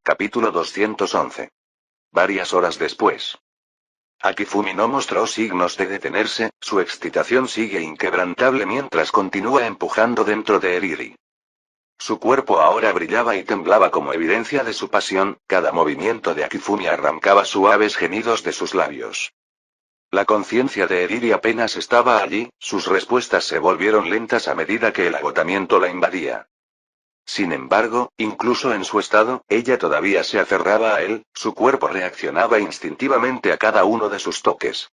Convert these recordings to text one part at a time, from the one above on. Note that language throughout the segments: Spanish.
Capítulo 211. Varias horas después. Akifumi no mostró signos de detenerse, su excitación sigue inquebrantable mientras continúa empujando dentro de Eriri. Su cuerpo ahora brillaba y temblaba como evidencia de su pasión, cada movimiento de Akifumi arrancaba suaves gemidos de sus labios. La conciencia de Eriri apenas estaba allí, sus respuestas se volvieron lentas a medida que el agotamiento la invadía. Sin embargo, incluso en su estado, ella todavía se aferraba a él, su cuerpo reaccionaba instintivamente a cada uno de sus toques.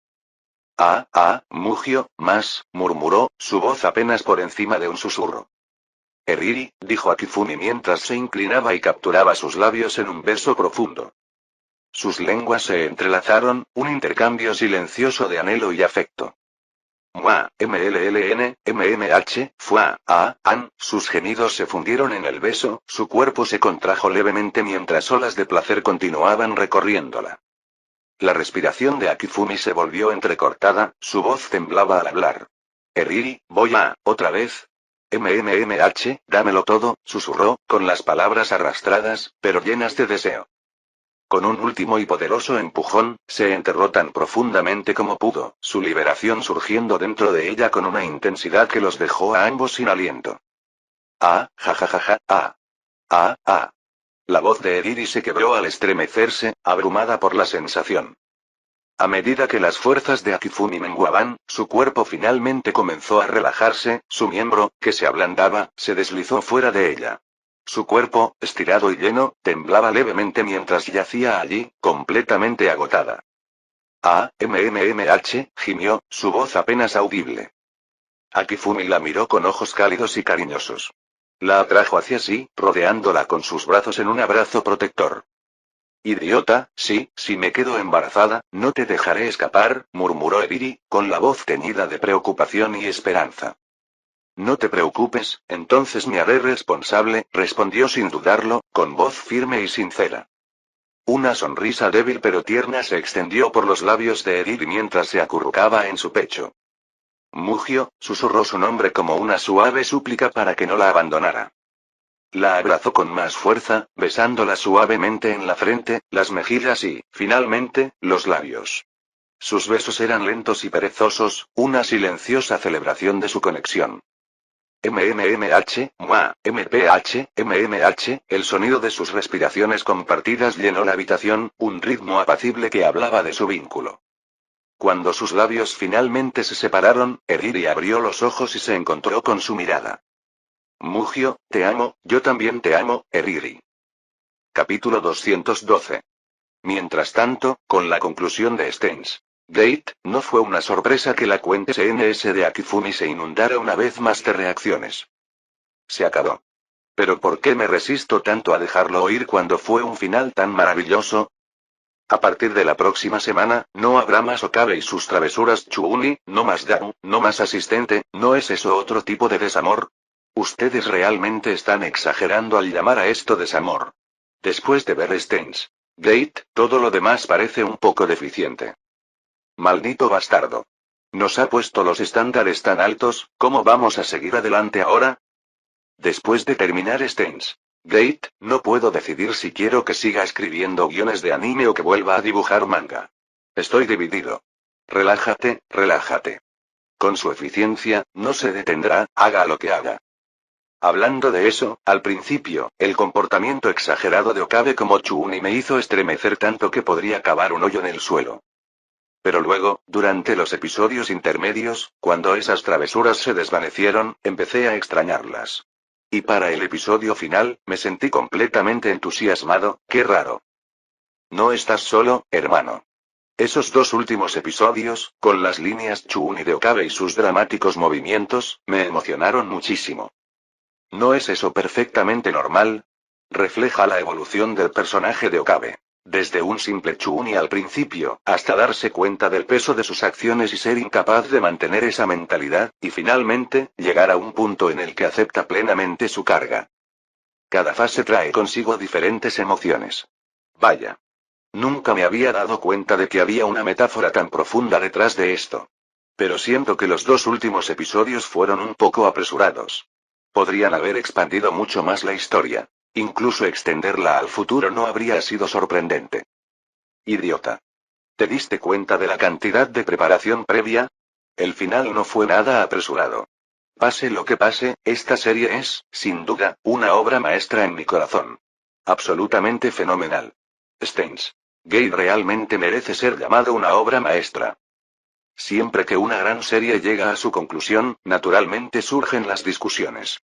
Mugio, más, murmuró, su voz apenas por encima de un susurro. Eriri, dijo Akifumi mientras se inclinaba y capturaba sus labios en un beso profundo. Sus lenguas se entrelazaron, un intercambio silencioso de anhelo y afecto. Sus gemidos se fundieron en el beso, su cuerpo se contrajo levemente mientras olas de placer continuaban recorriéndola. La respiración de Akifumi se volvió entrecortada, su voz temblaba al hablar. Eriri, otra vez. Dámelo todo, susurró, con las palabras arrastradas, pero llenas de deseo. Con un último y poderoso empujón, se enterró tan profundamente como pudo, su liberación surgiendo dentro de ella con una intensidad que los dejó a ambos sin aliento. La voz de Eriri se quebró al estremecerse, abrumada por la sensación. A medida que las fuerzas de Akifumi menguaban, su cuerpo finalmente comenzó a relajarse, su miembro, que se ablandaba, se deslizó fuera de ella. Su cuerpo, estirado y lleno, temblaba levemente mientras yacía allí, completamente agotada. Gimió, su voz apenas audible. Akifumi la miró con ojos cálidos y cariñosos. La atrajo hacia sí, rodeándola con sus brazos en un abrazo protector. Idiota, si me quedo embarazada, no te dejaré escapar, murmuró Eriri, con la voz teñida de preocupación y esperanza. No te preocupes, entonces me haré responsable, respondió sin dudarlo, con voz firme y sincera. Una sonrisa débil pero tierna se extendió por los labios de Eriri mientras se acurrucaba en su pecho. Mugio, susurró su nombre como una suave súplica para que no la abandonara. La abrazó con más fuerza, besándola suavemente en la frente, las mejillas y, finalmente, los labios. Sus besos eran lentos y perezosos, una silenciosa celebración de su conexión. El sonido de sus respiraciones compartidas llenó la habitación, un ritmo apacible que hablaba de su vínculo. Cuando sus labios finalmente se separaron, Eriri abrió los ojos y se encontró con su mirada. Mugio, te amo, yo también te amo, Eriri. Capítulo 212. Mientras tanto, con la conclusión de Steins Gate, no fue una sorpresa que la cuenta SNS de Akifumi se inundara una vez más de reacciones. Se acabó. ¿Pero por qué me resisto tanto a dejarlo oír cuando fue un final tan maravilloso? A partir de la próxima semana, no habrá más Okabe y sus travesuras Chuuni, no más Daru, no más asistente, ¿no es eso otro tipo de desamor? Ustedes realmente están exagerando al llamar a esto desamor. Después de ver Steins Gate, todo lo demás parece un poco deficiente. Maldito bastardo. Nos ha puesto los estándares tan altos, ¿cómo vamos a seguir adelante ahora? Después de terminar Steins Gate, no puedo decidir si quiero que siga escribiendo guiones de anime o que vuelva a dibujar manga. Estoy dividido. Relájate, relájate. Con su eficiencia, no se detendrá, haga lo que haga. Hablando de eso, al principio, el comportamiento exagerado de Okabe como Chuuni me hizo estremecer tanto que podría cavar un hoyo en el suelo. Pero luego, durante los episodios intermedios, cuando esas travesuras se desvanecieron, empecé a extrañarlas. Y para el episodio final, me sentí completamente entusiasmado, qué raro. No estás solo, hermano. Esos dos últimos episodios, con las líneas Chuuni de Okabe y sus dramáticos movimientos, me emocionaron muchísimo. ¿No es eso perfectamente normal? Refleja la evolución del personaje de Okabe. Desde un simple Chuuni al principio, hasta darse cuenta del peso de sus acciones y ser incapaz de mantener esa mentalidad, y finalmente, llegar a un punto en el que acepta plenamente su carga. Cada fase trae consigo diferentes emociones. Vaya. Nunca me había dado cuenta de que había una metáfora tan profunda detrás de esto. Pero siento que los dos últimos episodios fueron un poco apresurados. Podrían haber expandido mucho más la historia. Incluso extenderla al futuro no habría sido sorprendente. Idiota. ¿Te diste cuenta de la cantidad de preparación previa? El final no fue nada apresurado. Pase lo que pase, esta serie es, sin duda, una obra maestra en mi corazón. Absolutamente fenomenal. Steins Gate realmente merece ser llamado una obra maestra. Siempre que una gran serie llega a su conclusión, naturalmente surgen las discusiones.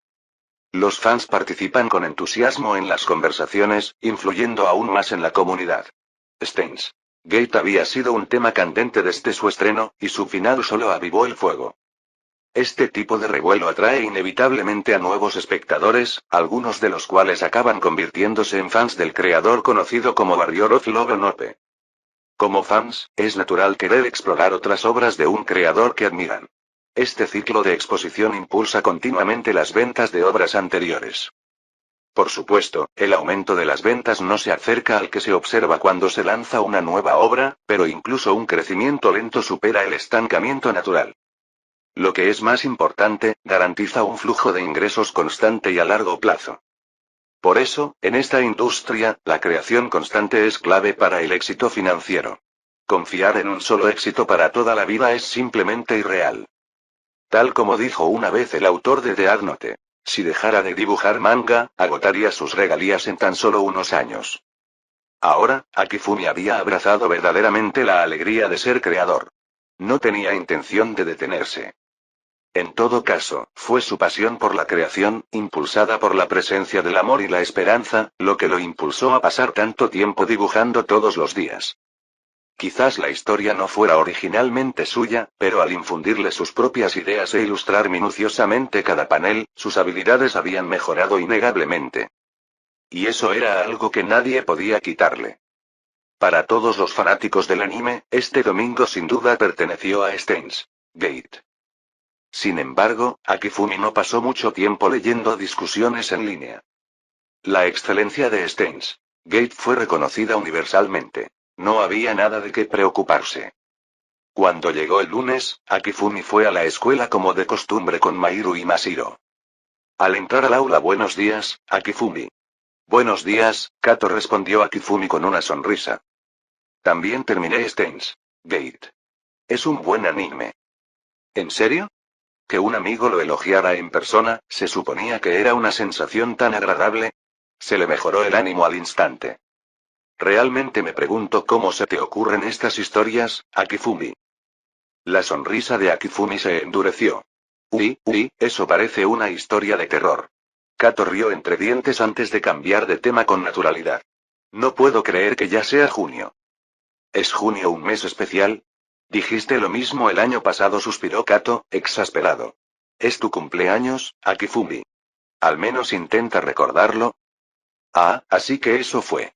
Los fans participan con entusiasmo en las conversaciones, influyendo aún más en la comunidad. Steins Gate había sido un tema candente desde su estreno, y su final solo avivó el fuego. Este tipo de revuelo atrae inevitablemente a nuevos espectadores, algunos de los cuales acaban convirtiéndose en fans del creador conocido como Warrior of Love. Como fans, es natural querer explorar otras obras de un creador que admiran. Este ciclo de exposición impulsa continuamente las ventas de obras anteriores. Por supuesto, el aumento de las ventas no se acerca al que se observa cuando se lanza una nueva obra, pero incluso un crecimiento lento supera el estancamiento natural. Lo que es más importante, garantiza un flujo de ingresos constante y a largo plazo. Por eso, en esta industria, la creación constante es clave para el éxito financiero. Confiar en un solo éxito para toda la vida es simplemente irreal. Tal como dijo una vez el autor de Death Note. Si dejara de dibujar manga, agotaría sus regalías en tan solo unos años. Ahora, Akifumi había abrazado verdaderamente la alegría de ser creador. No tenía intención de detenerse. En todo caso, fue su pasión por la creación, impulsada por la presencia del amor y la esperanza, lo que lo impulsó a pasar tanto tiempo dibujando todos los días. Quizás la historia no fuera originalmente suya, pero al infundirle sus propias ideas e ilustrar minuciosamente cada panel, sus habilidades habían mejorado innegablemente. Y eso era algo que nadie podía quitarle. Para todos los fanáticos del anime, este domingo sin duda perteneció a Steins Gate. Sin embargo, Akifumi no pasó mucho tiempo leyendo discusiones en línea. La excelencia de Steins Gate fue reconocida universalmente. No había nada de qué preocuparse. Cuando llegó el lunes, Akifumi fue a la escuela como de costumbre con Mahiru y Mashiro. Al entrar al aula, buenos días, Akifumi. Buenos días, Kato, respondió Akifumi con una sonrisa. También terminé Steins Gate. Es un buen anime. ¿En serio? Que un amigo lo elogiara en persona, se suponía que era una sensación tan agradable. Se le mejoró el ánimo al instante. Realmente me pregunto cómo se te ocurren estas historias, Akifumi. La sonrisa de Akifumi se endureció. Uy, eso parece una historia de terror. Kato rió entre dientes antes de cambiar de tema con naturalidad. No puedo creer que ya sea junio. ¿Es junio un mes especial? Dijiste lo mismo el año pasado, suspiró Kato, exasperado. Es tu cumpleaños, Akifumi. Al menos intenta recordarlo. Ah, así que eso fue.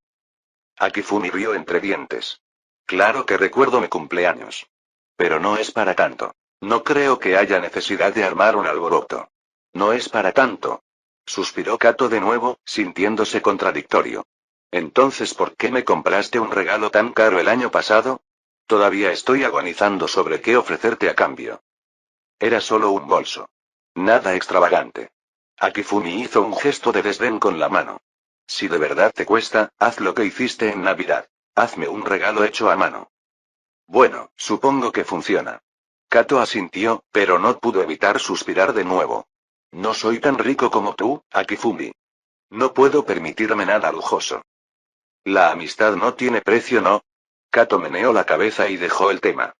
Akifumi rió entre dientes. Claro que recuerdo mi cumpleaños. Pero no es para tanto. No creo que haya necesidad de armar un alboroto. No es para tanto. Suspiró Kato de nuevo, sintiéndose contradictorio. Entonces, ¿por qué me compraste un regalo tan caro el año pasado? Todavía estoy agonizando sobre qué ofrecerte a cambio. Era solo un bolso. Nada extravagante. Akifumi hizo un gesto de desdén con la mano. Si de verdad te cuesta, haz lo que hiciste en Navidad. Hazme un regalo hecho a mano. Bueno, supongo que funciona. Kato asintió, pero no pudo evitar suspirar de nuevo. No soy tan rico como tú, Akifumi. No puedo permitirme nada lujoso. La amistad no tiene precio, ¿no? Kato meneó la cabeza y dejó el tema.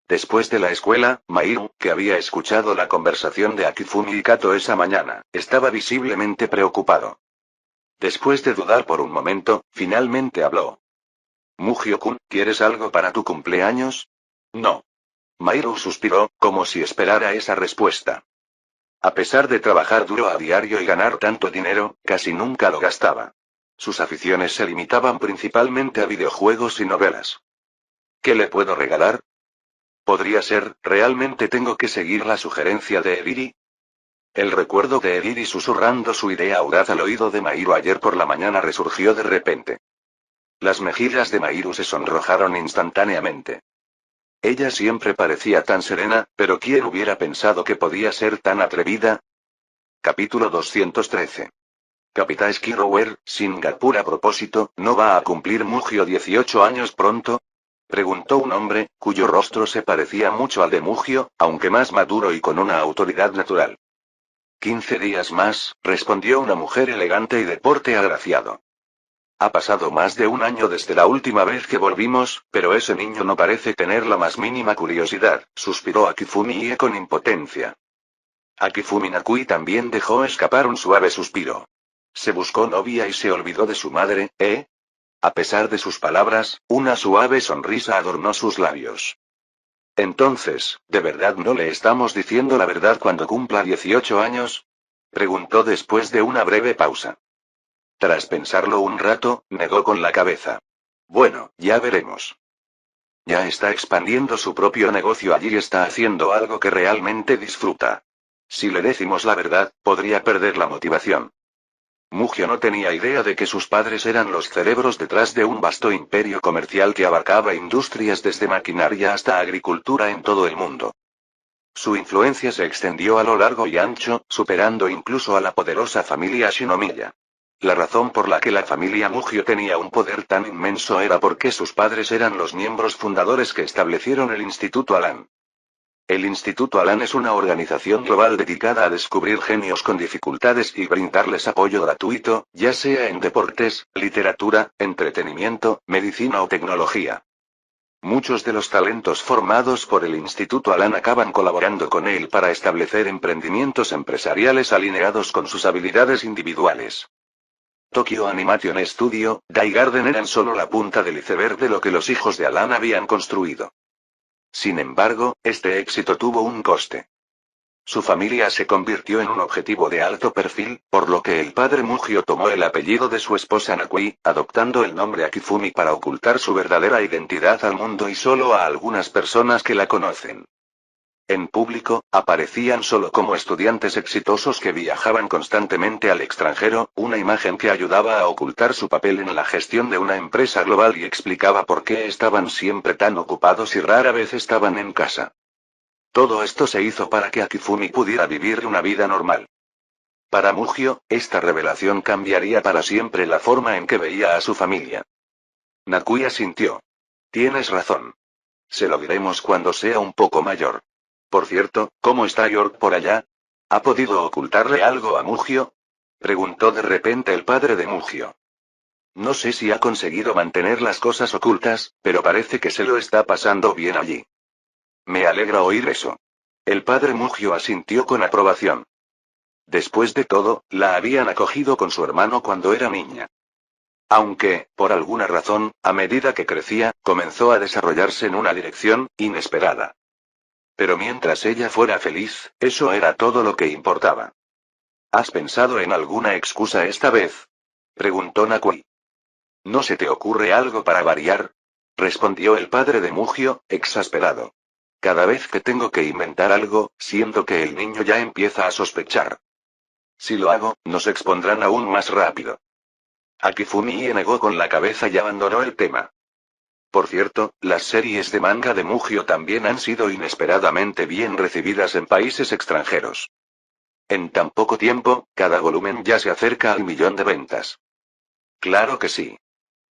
Después de la escuela, Mahiru, que había escuchado la conversación de Akifumi y Kato esa mañana, estaba visiblemente preocupado. Después de dudar por un momento, finalmente habló. Mujio-kun, ¿quieres algo para tu cumpleaños? No. Mahiru suspiró, como si esperara esa respuesta. A pesar de trabajar duro a diario y ganar tanto dinero, casi nunca lo gastaba. Sus aficiones se limitaban principalmente a videojuegos y novelas. ¿Qué le puedo regalar? Podría ser, ¿realmente tengo que seguir la sugerencia de Ediri? El recuerdo de Ediri susurrando su idea audaz al oído de Mahiru ayer por la mañana resurgió de repente. Las mejillas de Mahiru se sonrojaron instantáneamente. Ella siempre parecía tan serena, pero ¿quién hubiera pensado que podía ser tan atrevida? Capítulo 213. Capitán Skirrower, Singapur a propósito, ¿no va a cumplir Mugio 18 años pronto? Preguntó un hombre, cuyo rostro se parecía mucho al de Mugio, aunque más maduro y con una autoridad natural. 15 días más, respondió una mujer elegante y de porte agraciado. Ha pasado más de un año desde la última vez que volvimos, pero ese niño no parece tener la más mínima curiosidad, suspiró Akifumi con impotencia. Akifumi Nakui también dejó escapar un suave suspiro. Se buscó novia y se olvidó de su madre, ¿eh? A pesar de sus palabras, una suave sonrisa adornó sus labios. Entonces, ¿de verdad no le estamos diciendo la verdad cuando cumpla 18 años? Preguntó después de una breve pausa. Tras pensarlo un rato, negó con la cabeza. Bueno, ya veremos. Ya está expandiendo su propio negocio allí y está haciendo algo que realmente disfruta. Si le decimos la verdad, podría perder la motivación. Mugio no tenía idea de que sus padres eran los cerebros detrás de un vasto imperio comercial que abarcaba industrias desde maquinaria hasta agricultura en todo el mundo. Su influencia se extendió a lo largo y ancho, superando incluso a la poderosa familia Shinomiya. La razón por la que la familia Mugio tenía un poder tan inmenso era porque sus padres eran los miembros fundadores que establecieron el Instituto Alan. El Instituto Alan es una organización global dedicada a descubrir genios con dificultades y brindarles apoyo gratuito, ya sea en deportes, literatura, entretenimiento, medicina o tecnología. Muchos de los talentos formados por el Instituto Alan acaban colaborando con él para establecer emprendimientos empresariales alineados con sus habilidades individuales. Tokyo Animation Studio, Dai Garden eran solo la punta del iceberg de lo que los hijos de Alan habían construido. Sin embargo, este éxito tuvo un coste. Su familia se convirtió en un objetivo de alto perfil, por lo que el padre Mugio tomó el apellido de su esposa Nakui, adoptando el nombre Akifumi para ocultar su verdadera identidad al mundo y solo a algunas personas que la conocen. En público, aparecían solo como estudiantes exitosos que viajaban constantemente al extranjero, una imagen que ayudaba a ocultar su papel en la gestión de una empresa global y explicaba por qué estaban siempre tan ocupados y rara vez estaban en casa. Todo esto se hizo para que Akifumi pudiera vivir una vida normal. Para Mugio, esta revelación cambiaría para siempre la forma en que veía a su familia. Nakui asintió. Tienes razón. Se lo diremos cuando sea un poco mayor. Por cierto, ¿cómo está York por allá? ¿Ha podido ocultarle algo a Mugio? Preguntó de repente el padre de Mugio. No sé si ha conseguido mantener las cosas ocultas, pero parece que se lo está pasando bien allí. Me alegra oír eso. El padre Mugio asintió con aprobación. Después de todo, la habían acogido con su hermano cuando era niña. Aunque, por alguna razón, a medida que crecía, comenzó a desarrollarse en una dirección inesperada. Pero mientras ella fuera feliz, eso era todo lo que importaba. ¿Has pensado en alguna excusa esta vez? Preguntó Nakui. ¿No se te ocurre algo para variar? Respondió el padre de Mugio, exasperado. Cada vez que tengo que inventar algo, siento que el niño ya empieza a sospechar. Si lo hago, nos expondrán aún más rápido. Akifumi negó con la cabeza y abandonó el tema. Por cierto, las series de manga de Mugio también han sido inesperadamente bien recibidas en países extranjeros. En tan poco tiempo, cada volumen ya se acerca al 1.000.000 de ventas. Claro que sí.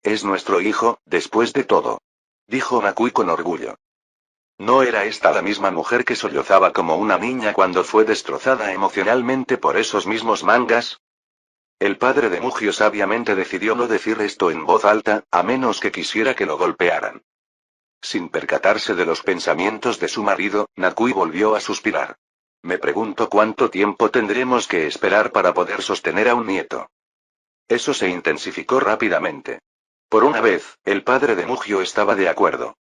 Es nuestro hijo, después de todo. Dijo Nakui con orgullo. ¿No era esta la misma mujer que sollozaba como una niña cuando fue destrozada emocionalmente por esos mismos mangas? El padre de Mugio sabiamente decidió no decir esto en voz alta, a menos que quisiera que lo golpearan. Sin percatarse de los pensamientos de su marido, Nakui volvió a suspirar. Me pregunto cuánto tiempo tendremos que esperar para poder sostener a un nieto. Eso se intensificó rápidamente. Por una vez, el padre de Mugio estaba de acuerdo.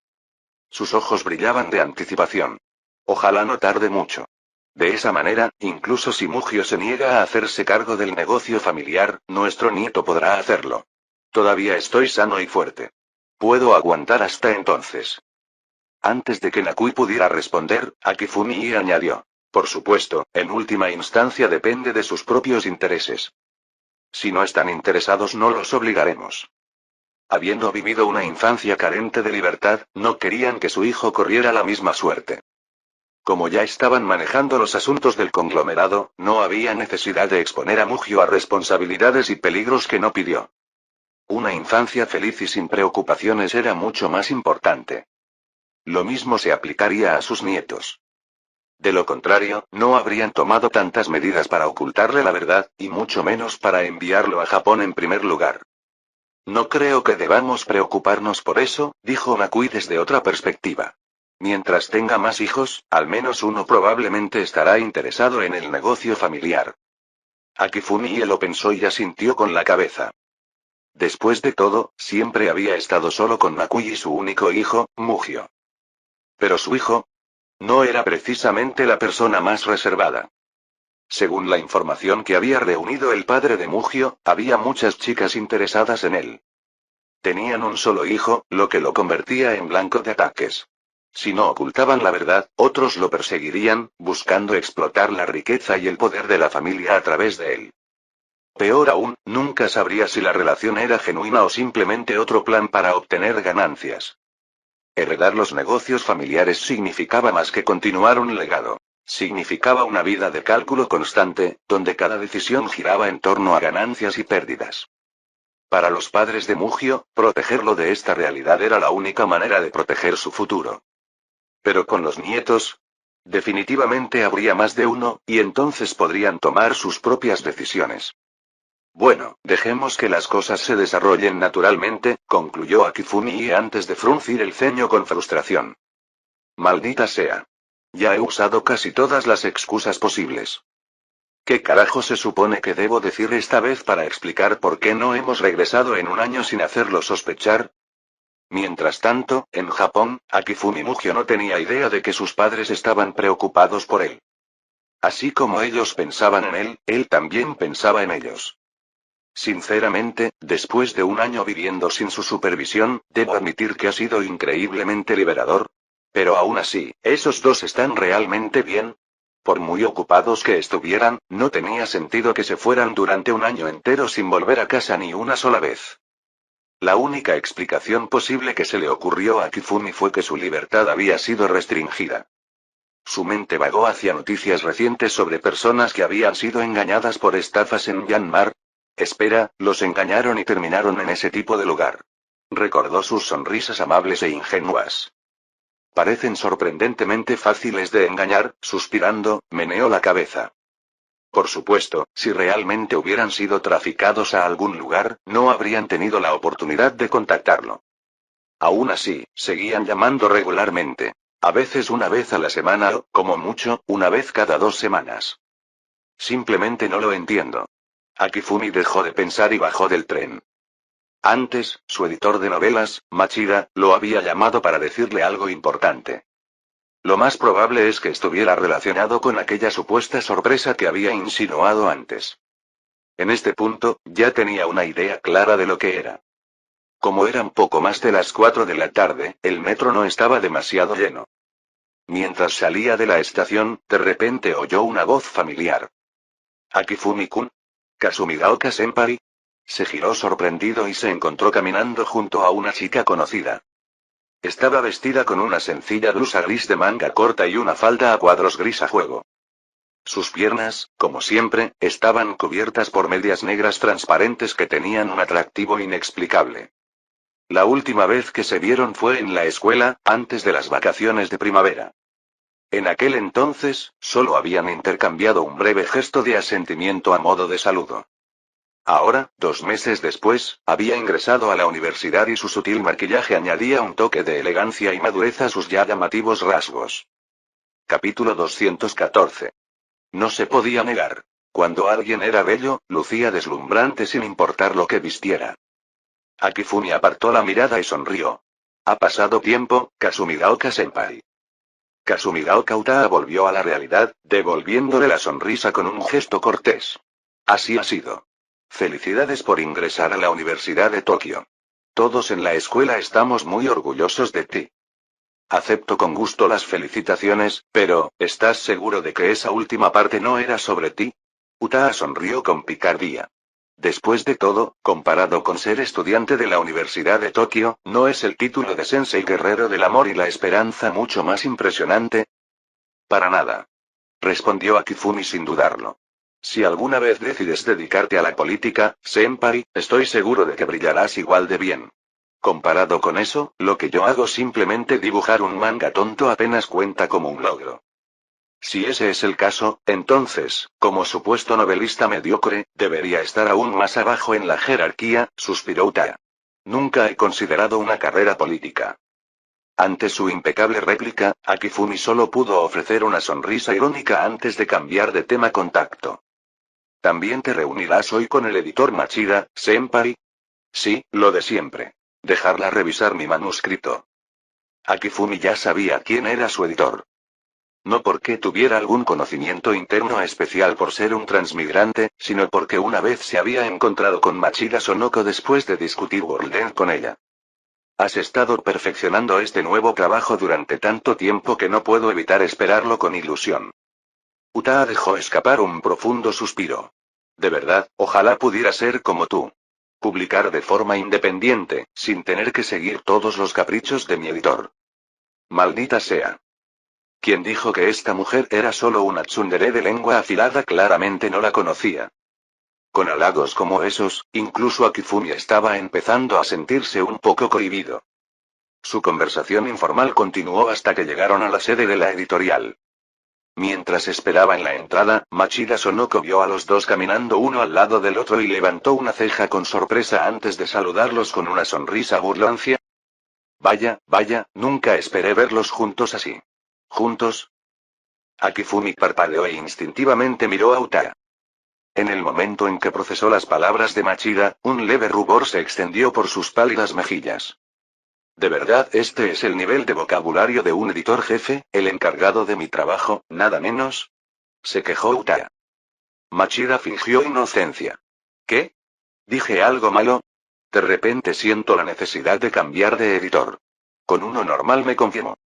Sus ojos brillaban de anticipación. Ojalá no tarde mucho. De esa manera, incluso si Mugio se niega a hacerse cargo del negocio familiar, nuestro nieto podrá hacerlo. Todavía estoy sano y fuerte. Puedo aguantar hasta entonces. Antes de que Nakui pudiera responder, Akifumi añadió. Por supuesto, en última instancia depende de sus propios intereses. Si no están interesados no los obligaremos. Habiendo vivido una infancia carente de libertad, no querían que su hijo corriera la misma suerte. Como ya estaban manejando los asuntos del conglomerado, no había necesidad de exponer a Mugio a responsabilidades y peligros que no pidió. Una infancia feliz y sin preocupaciones era mucho más importante. Lo mismo se aplicaría a sus nietos. De lo contrario, no habrían tomado tantas medidas para ocultarle la verdad, y mucho menos para enviarlo a Japón en primer lugar. No creo que debamos preocuparnos por eso, dijo Makui desde otra perspectiva. Mientras tenga más hijos, al menos uno probablemente estará interesado en el negocio familiar. Akifumi lo pensó y asintió con la cabeza. Después de todo, siempre había estado solo con Makui y su único hijo, Mugio. Pero su hijo no era precisamente la persona más reservada. Según la información que había reunido el padre de Mugio, había muchas chicas interesadas en él. Tenían un solo hijo, lo que lo convertía en blanco de ataques. Si no ocultaban la verdad, otros lo perseguirían, buscando explotar la riqueza y el poder de la familia a través de él. Peor aún, nunca sabría si la relación era genuina o simplemente otro plan para obtener ganancias. Heredar los negocios familiares significaba más que continuar un legado. Significaba una vida de cálculo constante, donde cada decisión giraba en torno a ganancias y pérdidas. Para los padres de Mugio, protegerlo de esta realidad era la única manera de proteger su futuro. Pero con los nietos, definitivamente habría más de uno, y entonces podrían tomar sus propias decisiones. Bueno, dejemos que las cosas se desarrollen naturalmente, concluyó Akifumi antes de fruncir el ceño con frustración. Maldita sea. Ya he usado casi todas las excusas posibles. ¿Qué carajo se supone que debo decir esta vez para explicar por qué no hemos regresado en un año sin hacerlo sospechar? Mientras tanto, en Japón, Akifumi Mugio no tenía idea de que sus padres estaban preocupados por él. Así como ellos pensaban en él también pensaba en ellos. Sinceramente, después de un año viviendo sin su supervisión, debo admitir que ha sido increíblemente liberador. Pero aún así, ¿esos dos están realmente bien? Por muy ocupados que estuvieran, no tenía sentido que se fueran durante un año entero sin volver a casa ni una sola vez. La única explicación posible que se le ocurrió a Kifumi fue que su libertad había sido restringida. Su mente vagó hacia noticias recientes sobre personas que habían sido engañadas por estafas en Myanmar. Espera, los engañaron y terminaron en ese tipo de lugar. Recordó sus sonrisas amables e ingenuas. Parecen sorprendentemente fáciles de engañar, suspirando, meneó la cabeza. Por supuesto, si realmente hubieran sido traficados a algún lugar, no habrían tenido la oportunidad de contactarlo. Aún así, seguían llamando regularmente. A veces una vez a la semana o, como mucho, una vez cada 2 semanas. Simplemente no lo entiendo. Akifumi dejó de pensar y bajó del tren. Antes, su editor de novelas, Machida, lo había llamado para decirle algo importante. Lo más probable es que estuviera relacionado con aquella supuesta sorpresa que había insinuado antes. En este punto, ya tenía una idea clara de lo que era. Como eran poco más de las 4 de la tarde, el metro no estaba demasiado lleno. Mientras salía de la estación, de repente oyó una voz familiar. Akifumi-kun. Kasumigaoka-senpai. Se giró sorprendido y se encontró caminando junto a una chica conocida. Estaba vestida con una sencilla blusa gris de manga corta y una falda a cuadros gris a juego. Sus piernas, como siempre, estaban cubiertas por medias negras transparentes que tenían un atractivo inexplicable. La última vez que se vieron fue en la escuela, antes de las vacaciones de primavera. En aquel entonces, solo habían intercambiado un breve gesto de asentimiento a modo de saludo. Ahora, 2 meses después, había ingresado a la universidad y su sutil maquillaje añadía un toque de elegancia y madurez a sus ya llamativos rasgos. Capítulo 214. No se podía negar. Cuando alguien era bello, lucía deslumbrante sin importar lo que vistiera. Akifumi apartó la mirada y sonrió. Ha pasado tiempo, Kasumigaoka-senpai. Kasumigaoka Utaa volvió a la realidad, devolviéndole la sonrisa con un gesto cortés. Así ha sido. Felicidades por ingresar a la Universidad de Tokio. Todos en la escuela estamos muy orgullosos de ti. Acepto con gusto las felicitaciones, pero, ¿estás seguro de que esa última parte no era sobre ti? Utaa sonrió con picardía. Después de todo, comparado con ser estudiante de la Universidad de Tokio, ¿no es el título de Sensei Guerrero del Amor y la Esperanza mucho más impresionante? Para nada. Respondió Akifumi sin dudarlo. Si alguna vez decides dedicarte a la política, senpai, estoy seguro de que brillarás igual de bien. Comparado con eso, lo que yo hago simplemente dibujar un manga tonto apenas cuenta como un logro. Si ese es el caso, entonces, como supuesto novelista mediocre, debería estar aún más abajo en la jerarquía, suspiró Uta. Nunca he considerado una carrera política. Ante su impecable réplica, Akifumi solo pudo ofrecer una sonrisa irónica antes de cambiar de tema con tacto. ¿También te reunirás hoy con el editor Machida, senpai? Sí, lo de siempre. Dejarla revisar mi manuscrito. Akifumi ya sabía quién era su editor. No porque tuviera algún conocimiento interno especial por ser un transmigrante, sino porque una vez se había encontrado con Machida Sonoko después de discutir World End con ella. Has estado perfeccionando este nuevo trabajo durante tanto tiempo que no puedo evitar esperarlo con ilusión. Utaa dejó escapar un profundo suspiro. De verdad, ojalá pudiera ser como tú. Publicar de forma independiente, sin tener que seguir todos los caprichos de mi editor. Maldita sea. Quien dijo que esta mujer era solo una tsundere de lengua afilada claramente no la conocía. Con halagos como esos, incluso Akifumi estaba empezando a sentirse un poco cohibido. Su conversación informal continuó hasta que llegaron a la sede de la editorial. Mientras esperaba en la entrada, Machida Sonoko vio a los dos caminando uno al lado del otro y levantó una ceja con sorpresa antes de saludarlos con una sonrisa burlancia. Vaya, vaya, nunca esperé verlos juntos así. ¿Juntos? Akifumi parpadeó e instintivamente miró a Utaa. En el momento en que procesó las palabras de Machida, un leve rubor se extendió por sus pálidas mejillas. ¿De verdad este es el nivel de vocabulario de un editor jefe, el encargado de mi trabajo, nada menos? Se quejó Utaa. Machida fingió inocencia. ¿Qué? ¿Dije algo malo? De repente siento la necesidad de cambiar de editor. Con uno normal me conformo.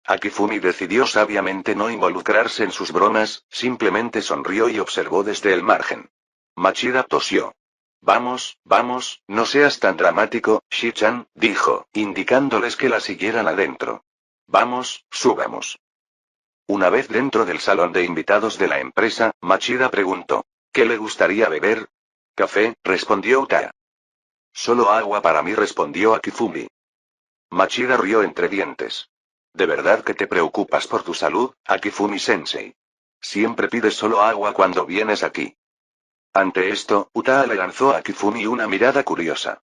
Akifumi decidió sabiamente no involucrarse en sus bromas, simplemente sonrió y observó desde el margen. Machida tosió. Vamos, vamos, no seas tan dramático, Shi-chan, dijo, indicándoles que la siguieran adentro. Vamos, subamos. Una vez dentro del salón de invitados de la empresa, Machida preguntó. ¿Qué le gustaría beber? Café, respondió Utaa. Solo agua para mí, respondió Akifumi. Machida rió entre dientes. ¿De verdad que te preocupas por tu salud, Akifumi-sensei? Siempre pides solo agua cuando vienes aquí. Ante esto, Utaa le lanzó a Akifumi una mirada curiosa.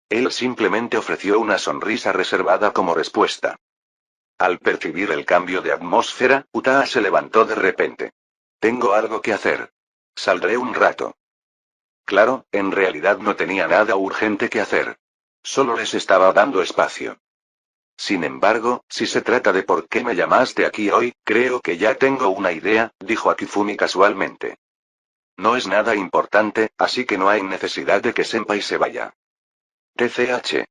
Él simplemente ofreció una sonrisa reservada como respuesta. Al percibir el cambio de atmósfera, Utaa se levantó de repente. Tengo algo que hacer. Saldré un rato. Claro, en realidad no tenía nada urgente que hacer. Solo les estaba dando espacio. Sin embargo, si se trata de por qué me llamaste aquí hoy, creo que ya tengo una idea, dijo Akifumi casualmente. No es nada importante, así que no hay necesidad de que Senpai se vaya. TCH.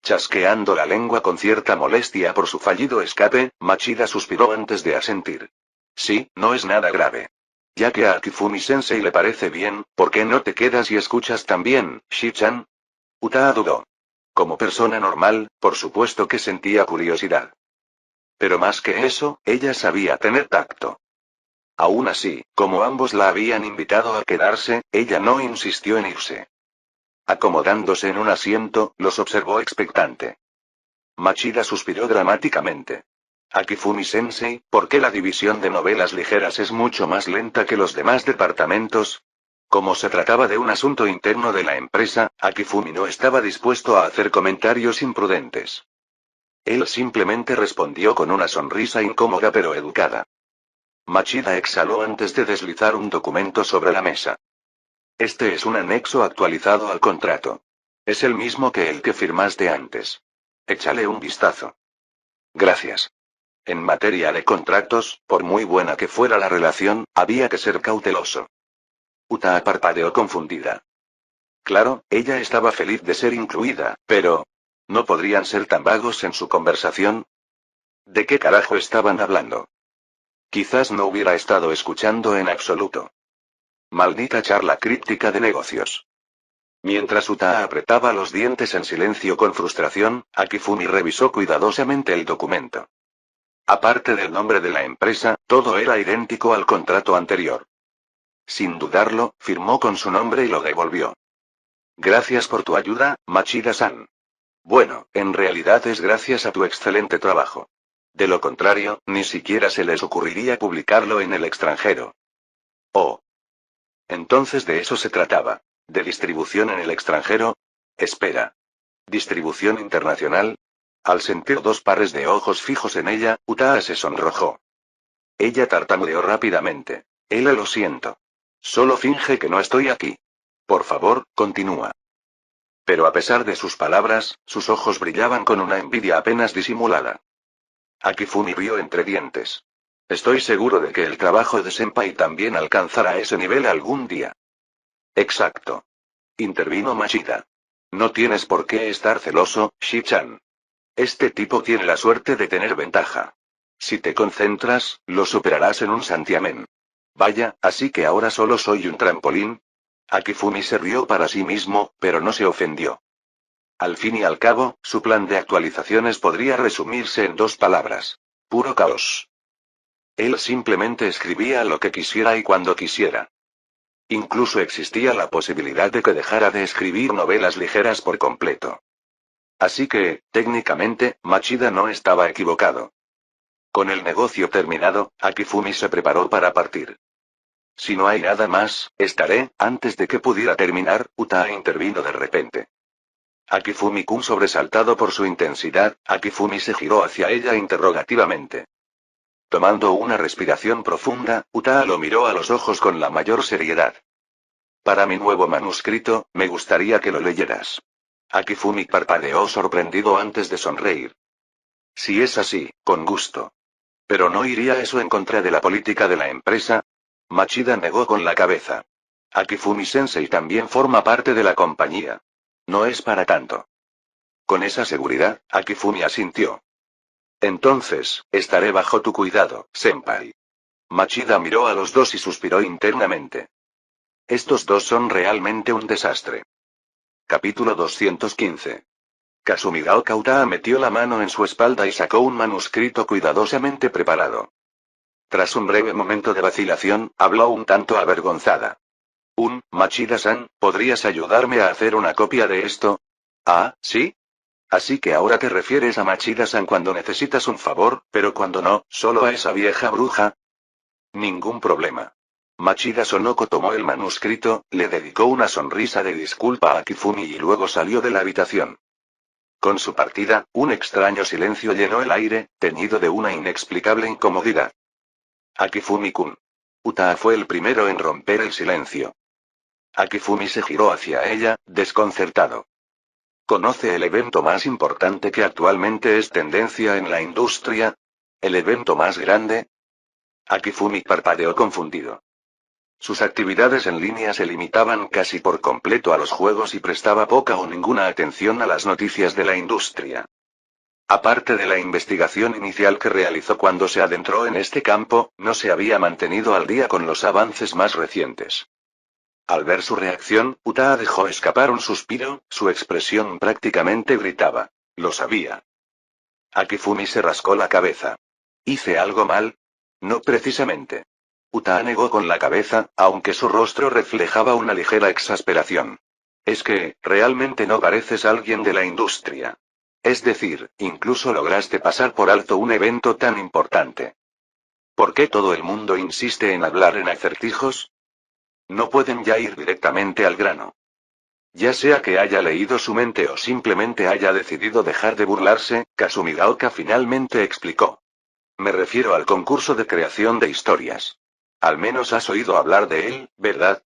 Chasqueando la lengua con cierta molestia por su fallido escape, Machida suspiró antes de asentir. Sí, no es nada grave. Ya que a Akifumi-sensei le parece bien, ¿por qué no te quedas y escuchas también, Shi-chan? Utaa dudó. Como persona normal, por supuesto que sentía curiosidad. Pero más que eso, ella sabía tener tacto. Aún así, como ambos la habían invitado a quedarse, ella no insistió en irse. Acomodándose en un asiento, los observó expectante. Machida suspiró dramáticamente. Akifumi-sensei, ¿por qué la división de novelas ligeras es mucho más lenta que los demás departamentos? Como se trataba de un asunto interno de la empresa, Akifumi no estaba dispuesto a hacer comentarios imprudentes. Él simplemente respondió con una sonrisa incómoda pero educada. Machida exhaló antes de deslizar un documento sobre la mesa. Este es un anexo actualizado al contrato. Es el mismo que el que firmaste antes. Échale un vistazo. Gracias. En materia de contratos, por muy buena que fuera la relación, había que ser cauteloso. Utaa parpadeó confundida. Claro, ella estaba feliz de ser incluida, pero... ¿no podrían ser tan vagos en su conversación? ¿De qué carajo estaban hablando? Quizás no hubiera estado escuchando en absoluto. Maldita charla críptica de negocios. Mientras Utaa apretaba los dientes en silencio con frustración, Akifumi revisó cuidadosamente el documento. Aparte del nombre de la empresa, todo era idéntico al contrato anterior. Sin dudarlo, firmó con su nombre y lo devolvió. Gracias por tu ayuda, Machida-san. Bueno, en realidad es gracias a tu excelente trabajo. De lo contrario, ni siquiera se les ocurriría publicarlo en el extranjero. Oh. Entonces de eso se trataba. ¿De distribución en el extranjero? Espera. ¿Distribución internacional? Al sentir dos pares de ojos fijos en ella, Utaa se sonrojó. Ella tartamudeó rápidamente. Ela, lo siento. Solo finge que no estoy aquí. Por favor, continúa. Pero a pesar de sus palabras, sus ojos brillaban con una envidia apenas disimulada. Akifumi rió entre dientes. Estoy seguro de que el trabajo de Senpai también alcanzará ese nivel algún día. Exacto. Intervino Machida. No tienes por qué estar celoso, Shi-chan. Este tipo tiene la suerte de tener ventaja. Si te concentras, lo superarás en un santiamén. Vaya, así que ahora solo soy un trampolín. Akifumi se rió para sí mismo, pero no se ofendió. Al fin y al cabo, su plan de actualizaciones podría resumirse en dos palabras. Puro caos. Él simplemente escribía lo que quisiera y cuando quisiera. Incluso existía la posibilidad de que dejara de escribir novelas ligeras por completo. Así que, técnicamente, Machida no estaba equivocado. Con el negocio terminado, Akifumi se preparó para partir. Si no hay nada más, estaré. Antes de que pudiera terminar, Utaa intervino de repente. Akifumi-kun, sobresaltado por su intensidad, Akifumi se giró hacia ella interrogativamente. Tomando una respiración profunda, Utaa lo miró a los ojos con la mayor seriedad. Para mi nuevo manuscrito, me gustaría que lo leyeras. Akifumi parpadeó sorprendido antes de sonreír. Si es así, con gusto. Pero ¿no iría eso en contra de la política de la empresa? Machida negó con la cabeza. Akifumi-sensei también forma parte de la compañía. No es para tanto. Con esa seguridad, Akifumi asintió. Entonces, estaré bajo tu cuidado, senpai. Machida miró a los dos y suspiró internamente. Estos dos son realmente un desastre. Capítulo 215. Kasumigaoka Utaa metió la mano en su espalda y sacó un manuscrito cuidadosamente preparado. Tras un breve momento de vacilación, habló un tanto avergonzada. Machida-san, ¿podrías ayudarme a hacer una copia de esto? Ah, ¿sí? Así que ahora te refieres a Machida-san cuando necesitas un favor, pero cuando no, solo a esa vieja bruja. Ningún problema. Machida Sonoko tomó el manuscrito, le dedicó una sonrisa de disculpa a Akifumi y luego salió de la habitación. Con su partida, un extraño silencio llenó el aire, teñido de una inexplicable incomodidad. Akifumi-kun. Utaa fue el primero en romper el silencio. Akifumi se giró hacia ella, desconcertado. ¿Conoce el evento más importante que actualmente es tendencia en la industria? ¿El evento más grande? Akifumi parpadeó confundido. Sus actividades en línea se limitaban casi por completo a los juegos y prestaba poca o ninguna atención a las noticias de la industria. Aparte de la investigación inicial que realizó cuando se adentró en este campo, no se había mantenido al día con los avances más recientes. Al ver su reacción, Utaa dejó escapar un suspiro, su expresión prácticamente gritaba. Lo sabía. Akifumi se rascó la cabeza. ¿Hice algo mal? No precisamente. Utaa negó con la cabeza, aunque su rostro reflejaba una ligera exasperación. Es que, realmente no pareces alguien de la industria. Es decir, incluso lograste pasar por alto un evento tan importante. ¿Por qué todo el mundo insiste en hablar en acertijos? No pueden ya ir directamente al grano. Ya sea que haya leído su mente o simplemente haya decidido dejar de burlarse, Kasumigaoka finalmente explicó. Me refiero al concurso de creación de historias. Al menos has oído hablar de él, ¿verdad?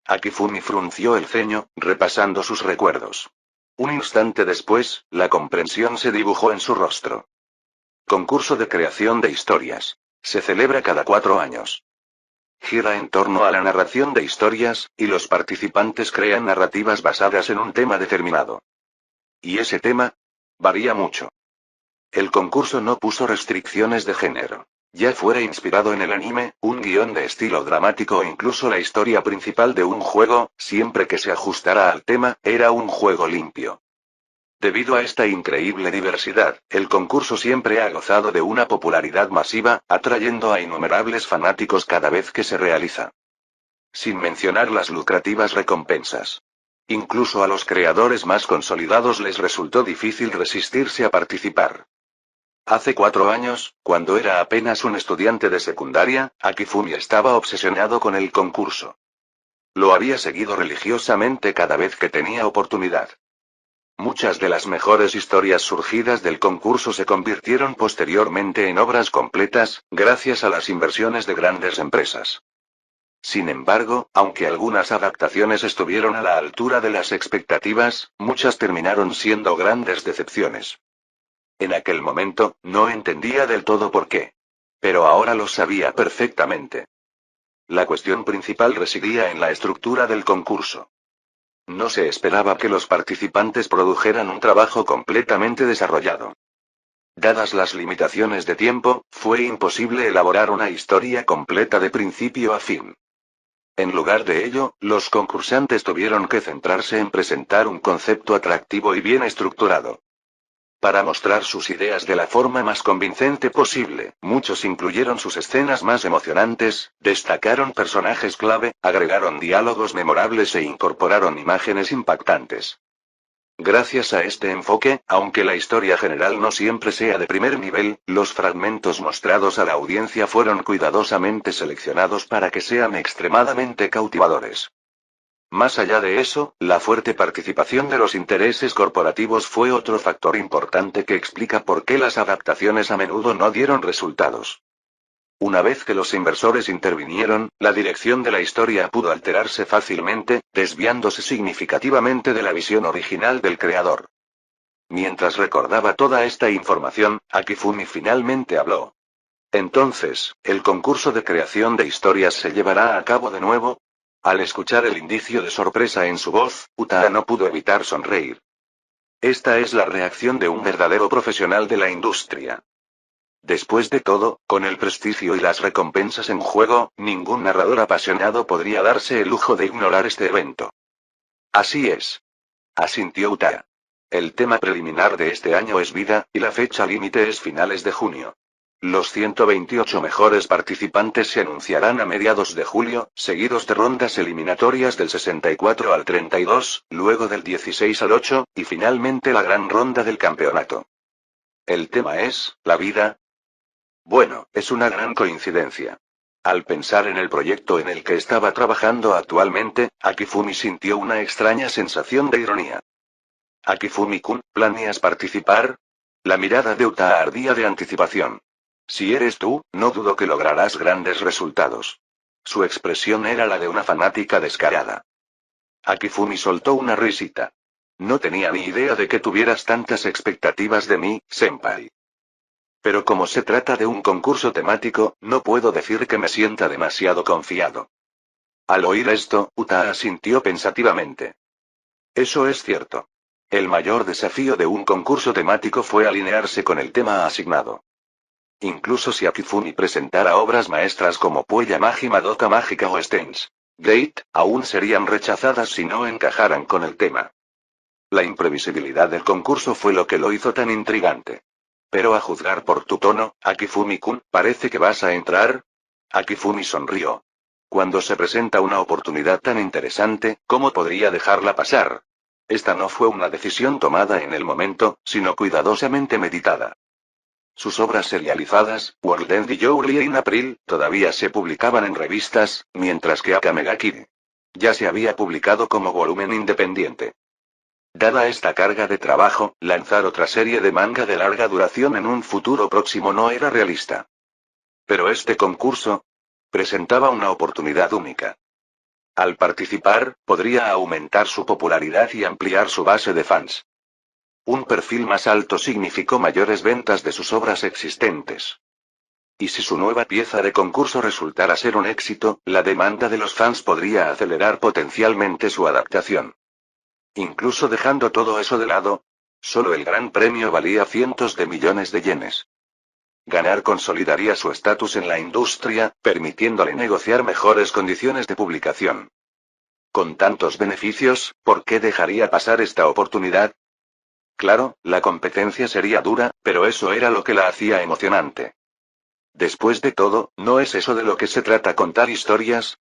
Akifumi frunció el ceño, repasando sus recuerdos. Un instante después, la comprensión se dibujó en su rostro. Concurso de creación de historias. Se celebra cada 4 años. Gira en torno a la narración de historias, y los participantes crean narrativas basadas en un tema determinado. ¿Y ese tema? Varía mucho. El concurso no puso restricciones de género. Ya fuera inspirado en el anime, un guión de estilo dramático o incluso la historia principal de un juego, siempre que se ajustara al tema, era un juego limpio. Debido a esta increíble diversidad, el concurso siempre ha gozado de una popularidad masiva, atrayendo a innumerables fanáticos cada vez que se realiza. Sin mencionar las lucrativas recompensas. Incluso a los creadores más consolidados les resultó difícil resistirse a participar. Hace 4 años, cuando era apenas un estudiante de secundaria, Akifumi estaba obsesionado con el concurso. Lo había seguido religiosamente cada vez que tenía oportunidad. Muchas de las mejores historias surgidas del concurso se convirtieron posteriormente en obras completas, gracias a las inversiones de grandes empresas. Sin embargo, aunque algunas adaptaciones estuvieron a la altura de las expectativas, muchas terminaron siendo grandes decepciones. En aquel momento, no entendía del todo por qué. Pero ahora lo sabía perfectamente. La cuestión principal residía en la estructura del concurso. No se esperaba que los participantes produjeran un trabajo completamente desarrollado. Dadas las limitaciones de tiempo, fue imposible elaborar una historia completa de principio a fin. En lugar de ello, los concursantes tuvieron que centrarse en presentar un concepto atractivo y bien estructurado. Para mostrar sus ideas de la forma más convincente posible, muchos incluyeron sus escenas más emocionantes, destacaron personajes clave, agregaron diálogos memorables e incorporaron imágenes impactantes. Gracias a este enfoque, aunque la historia general no siempre sea de primer nivel, los fragmentos mostrados a la audiencia fueron cuidadosamente seleccionados para que sean extremadamente cautivadores. Más allá de eso, la fuerte participación de los intereses corporativos fue otro factor importante que explica por qué las adaptaciones a menudo no dieron resultados. Una vez que los inversores intervinieron, la dirección de la historia pudo alterarse fácilmente, desviándose significativamente de la visión original del creador. Mientras recordaba toda esta información, Akifumi finalmente habló. Entonces, ¿el concurso de creación de historias se llevará a cabo de nuevo? Al escuchar el indicio de sorpresa en su voz, Utaa no pudo evitar sonreír. Esta es la reacción de un verdadero profesional de la industria. Después de todo, con el prestigio y las recompensas en juego, ningún narrador apasionado podría darse el lujo de ignorar este evento. Así es. Asintió Utaa. El tema preliminar de este año es vida, y la fecha límite es finales de junio. Los 128 mejores participantes se anunciarán a mediados de julio, seguidos de rondas eliminatorias del 64 al 32, luego del 16 al 8, y finalmente la gran ronda del campeonato. El tema es, la vida. Bueno, es una gran coincidencia. Al pensar en el proyecto en el que estaba trabajando actualmente, Akifumi sintió una extraña sensación de ironía. Akifumi-kun, ¿planeas participar? La mirada de Utaa ardía de anticipación. Si eres tú, no dudo que lograrás grandes resultados. Su expresión era la de una fanática descarada. Akifumi soltó una risita. No tenía ni idea de que tuvieras tantas expectativas de mí, senpai. Pero como se trata de un concurso temático, no puedo decir que me sienta demasiado confiado. Al oír esto, Utaa asintió pensativamente. Eso es cierto. El mayor desafío de un concurso temático fue alinearse con el tema asignado. Incluso si Akifumi presentara obras maestras como Puella Magi Madoka Mágica o Steins Gate, aún serían rechazadas si no encajaran con el tema. La imprevisibilidad del concurso fue lo que lo hizo tan intrigante. Pero a juzgar por tu tono, Akifumi-kun, ¿parece que vas a entrar? Akifumi sonrió. Cuando se presenta una oportunidad tan interesante, ¿cómo podría dejarla pasar? Esta no fue una decisión tomada en el momento, sino cuidadosamente meditada. Sus obras serializadas, World End y You'll in April, todavía se publicaban en revistas, mientras que Akame ga Kill ya se había publicado como volumen independiente. Dada esta carga de trabajo, lanzar otra serie de manga de larga duración en un futuro próximo no era realista. Pero este concurso presentaba una oportunidad única. Al participar, podría aumentar su popularidad y ampliar su base de fans. Un perfil más alto significó mayores ventas de sus obras existentes. Y si su nueva pieza de concurso resultara ser un éxito, la demanda de los fans podría acelerar potencialmente su adaptación. Incluso dejando todo eso de lado, solo el gran premio valía cientos de millones de yenes. Ganar consolidaría su estatus en la industria, permitiéndole negociar mejores condiciones de publicación. Con tantos beneficios, ¿por qué dejaría pasar esta oportunidad? Claro, la competencia sería dura, pero eso era lo que la hacía emocionante. Después de todo, ¿no es eso de lo que se trata contar historias?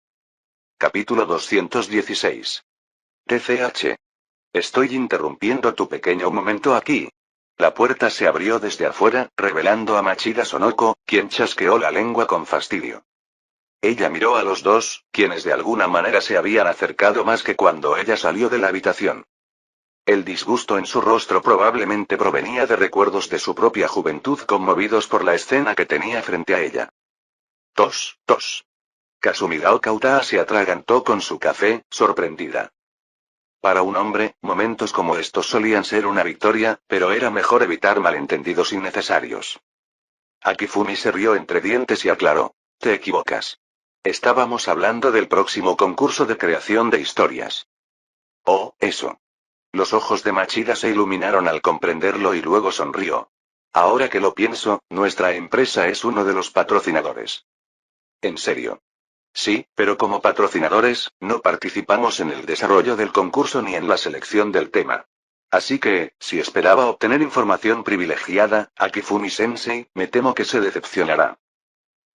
Capítulo 216. TCH. Estoy interrumpiendo tu pequeño momento aquí. La puerta se abrió desde afuera, revelando a Machida Sonoko, quien chasqueó la lengua con fastidio. Ella miró a los dos, quienes de alguna manera se habían acercado más que cuando ella salió de la habitación. El disgusto en su rostro probablemente provenía de recuerdos de su propia juventud conmovidos por la escena que tenía frente a ella. Tos, tos. Kasumigao Kauta se atragantó con su café, sorprendida. Para un hombre, momentos como estos solían ser una victoria, pero era mejor evitar malentendidos innecesarios. Akifumi se rió entre dientes y aclaró. Te equivocas. Estábamos hablando del próximo concurso de creación de historias. Oh, eso. Los ojos de Machida se iluminaron al comprenderlo y luego sonrió. Ahora que lo pienso, nuestra empresa es uno de los patrocinadores. ¿En serio? Sí, pero como patrocinadores, no participamos en el desarrollo del concurso ni en la selección del tema. Así que, si esperaba obtener información privilegiada, Akifumi-sensei, me temo que se decepcionará.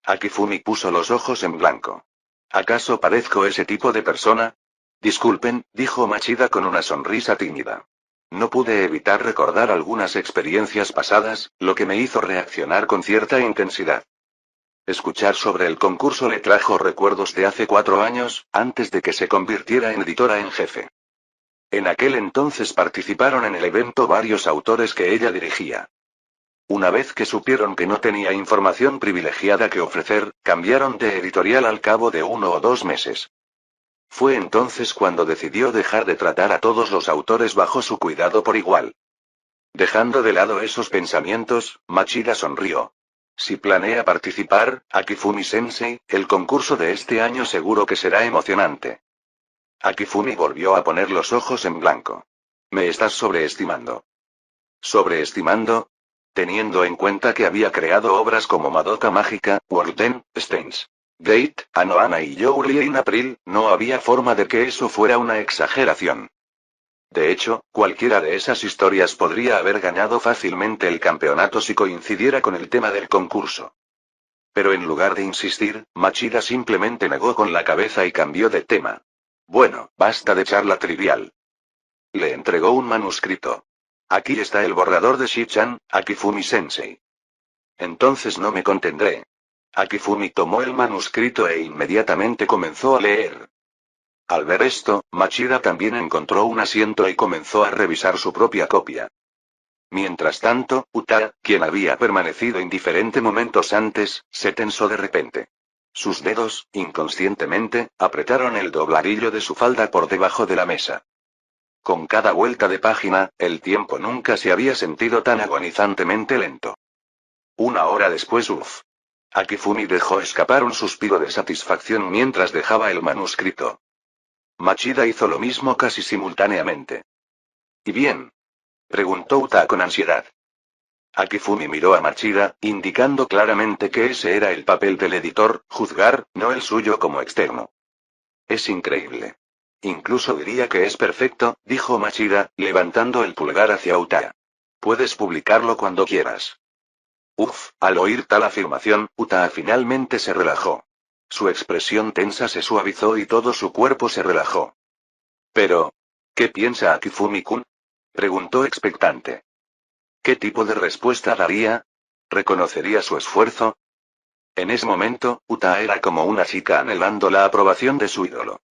Akifumi puso los ojos en blanco. ¿Acaso parezco ese tipo de persona? Disculpen, dijo Machida con una sonrisa tímida. No pude evitar recordar algunas experiencias pasadas, lo que me hizo reaccionar con cierta intensidad. Escuchar sobre el concurso le trajo recuerdos de hace 4 años, antes de que se convirtiera en editora en jefe. En aquel entonces participaron en el evento varios autores que ella dirigía. Una vez que supieron que no tenía información privilegiada que ofrecer, cambiaron de editorial al cabo de 1 o 2 meses. Fue entonces cuando decidió dejar de tratar a todos los autores bajo su cuidado por igual. Dejando de lado esos pensamientos, Machida sonrió. Si planea participar, Akifumi-sensei, el concurso de este año seguro que será emocionante. Akifumi volvió a poner los ojos en blanco. Me estás sobreestimando. ¿Sobreestimando? Teniendo en cuenta que había creado obras como Madoka Mágica, World Steins Gate, Anohana y Youlie in April, no había forma de que eso fuera una exageración. De hecho, cualquiera de esas historias podría haber ganado fácilmente el campeonato si coincidiera con el tema del concurso. Pero en lugar de insistir, Machida simplemente negó con la cabeza y cambió de tema. Bueno, basta de charla trivial. Le entregó un manuscrito. Aquí está el borrador de Shichan, Akifumi-sensei. Entonces no me contendré. Akifumi tomó el manuscrito e inmediatamente comenzó a leer. Al ver esto, Machida también encontró un asiento y comenzó a revisar su propia copia. Mientras tanto, Uta, quien había permanecido indiferente momentos antes, se tensó de repente. Sus dedos, inconscientemente, apretaron el dobladillo de su falda por debajo de la mesa. Con cada vuelta de página, el tiempo nunca se había sentido tan agonizantemente lento. 1 hora después, Akifumi dejó escapar un suspiro de satisfacción mientras dejaba el manuscrito. Machida hizo lo mismo casi simultáneamente. ¿Y bien? Preguntó Uta con ansiedad. Akifumi miró a Machida, indicando claramente que ese era el papel del editor, juzgar, no el suyo como externo. Es increíble. Incluso diría que es perfecto, dijo Machida, levantando el pulgar hacia Uta. Puedes publicarlo cuando quieras. Al oír tal afirmación, Uta finalmente se relajó. Su expresión tensa se suavizó y todo su cuerpo se relajó. Pero, ¿qué piensa Akifumi-kun? Preguntó expectante. ¿Qué tipo de respuesta daría? ¿Reconocería su esfuerzo? En ese momento, Uta era como una chica anhelando la aprobación de su ídolo.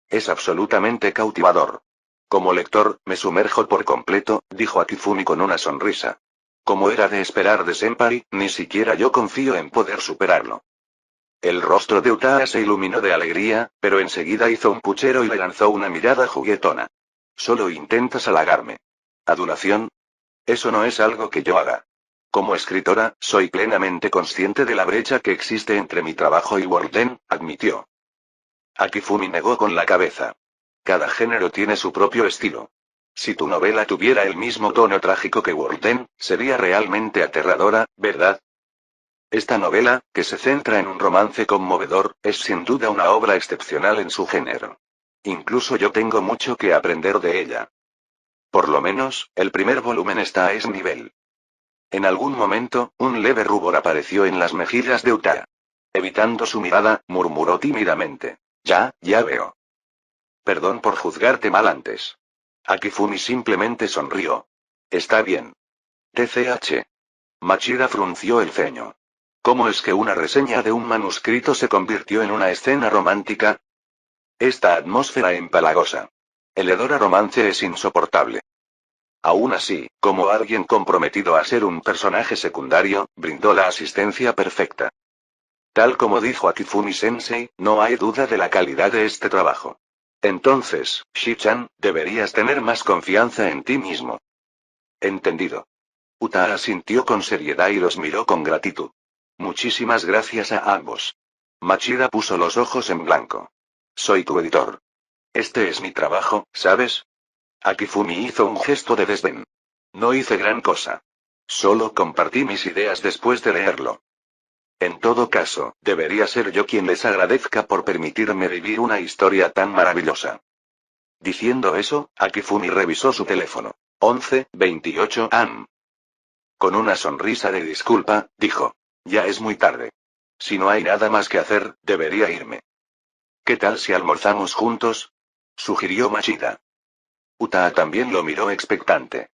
Es absolutamente cautivador. Como lector, me sumerjo por completo, dijo Akifumi con una sonrisa. Como era de esperar de Senpai, ni siquiera yo confío en poder superarlo. El rostro de Uta se iluminó de alegría, pero enseguida hizo un puchero y le lanzó una mirada juguetona. Solo intentas halagarme. ¿Adulación? Eso no es algo que yo haga. Como escritora, soy plenamente consciente de la brecha que existe entre mi trabajo y World, admitió. Akifumi negó con la cabeza. Cada género tiene su propio estilo. Si tu novela tuviera el mismo tono trágico que World, sería realmente aterradora, ¿verdad? Esta novela, que se centra en un romance conmovedor, es sin duda una obra excepcional en su género. Incluso yo tengo mucho que aprender de ella. Por lo menos, el primer volumen está a ese nivel. En algún momento, un leve rubor apareció en las mejillas de Uta. Evitando su mirada, murmuró tímidamente. Ya veo. Perdón por juzgarte mal antes. Akifumi simplemente sonrió. Está bien. TCH. Machida frunció el ceño. ¿Cómo es que una reseña de un manuscrito se convirtió en una escena romántica? Esta atmósfera empalagosa. El hedor a romance es insoportable. Aún así, como alguien comprometido a ser un personaje secundario, brindó la asistencia perfecta. Tal como dijo Akifumi-sensei, no hay duda de la calidad de este trabajo. Entonces, Shi-chan, deberías tener más confianza en ti mismo. Entendido. Uta asintió con seriedad y los miró con gratitud. Muchísimas gracias a ambos. Machida puso los ojos en blanco. Soy tu editor. Este es mi trabajo, ¿sabes? Akifumi hizo un gesto de desdén. No hice gran cosa. Solo compartí mis ideas después de leerlo. En todo caso, debería ser yo quien les agradezca por permitirme vivir una historia tan maravillosa. Diciendo eso, Akifumi revisó su teléfono. 11:28 am. Con una sonrisa de disculpa, dijo. Ya es muy tarde. Si no hay nada más que hacer, debería irme. ¿Qué tal si almorzamos juntos? Sugirió Machida. Uta también lo miró expectante.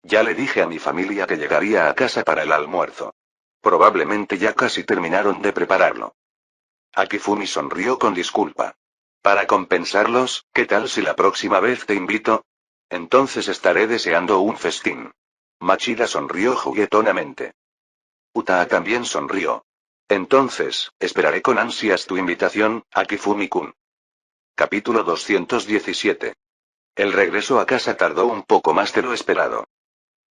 Ya le dije a mi familia que llegaría a casa para el almuerzo. Probablemente ya casi terminaron de prepararlo. Akifumi sonrió con disculpa. Para compensarlos, ¿qué tal si la próxima vez te invito? Entonces estaré deseando un festín. Machida sonrió juguetonamente. Uta también sonrió. Entonces, esperaré con ansias tu invitación, Akifumi-kun. Capítulo 217. El regreso a casa tardó un poco más de lo esperado.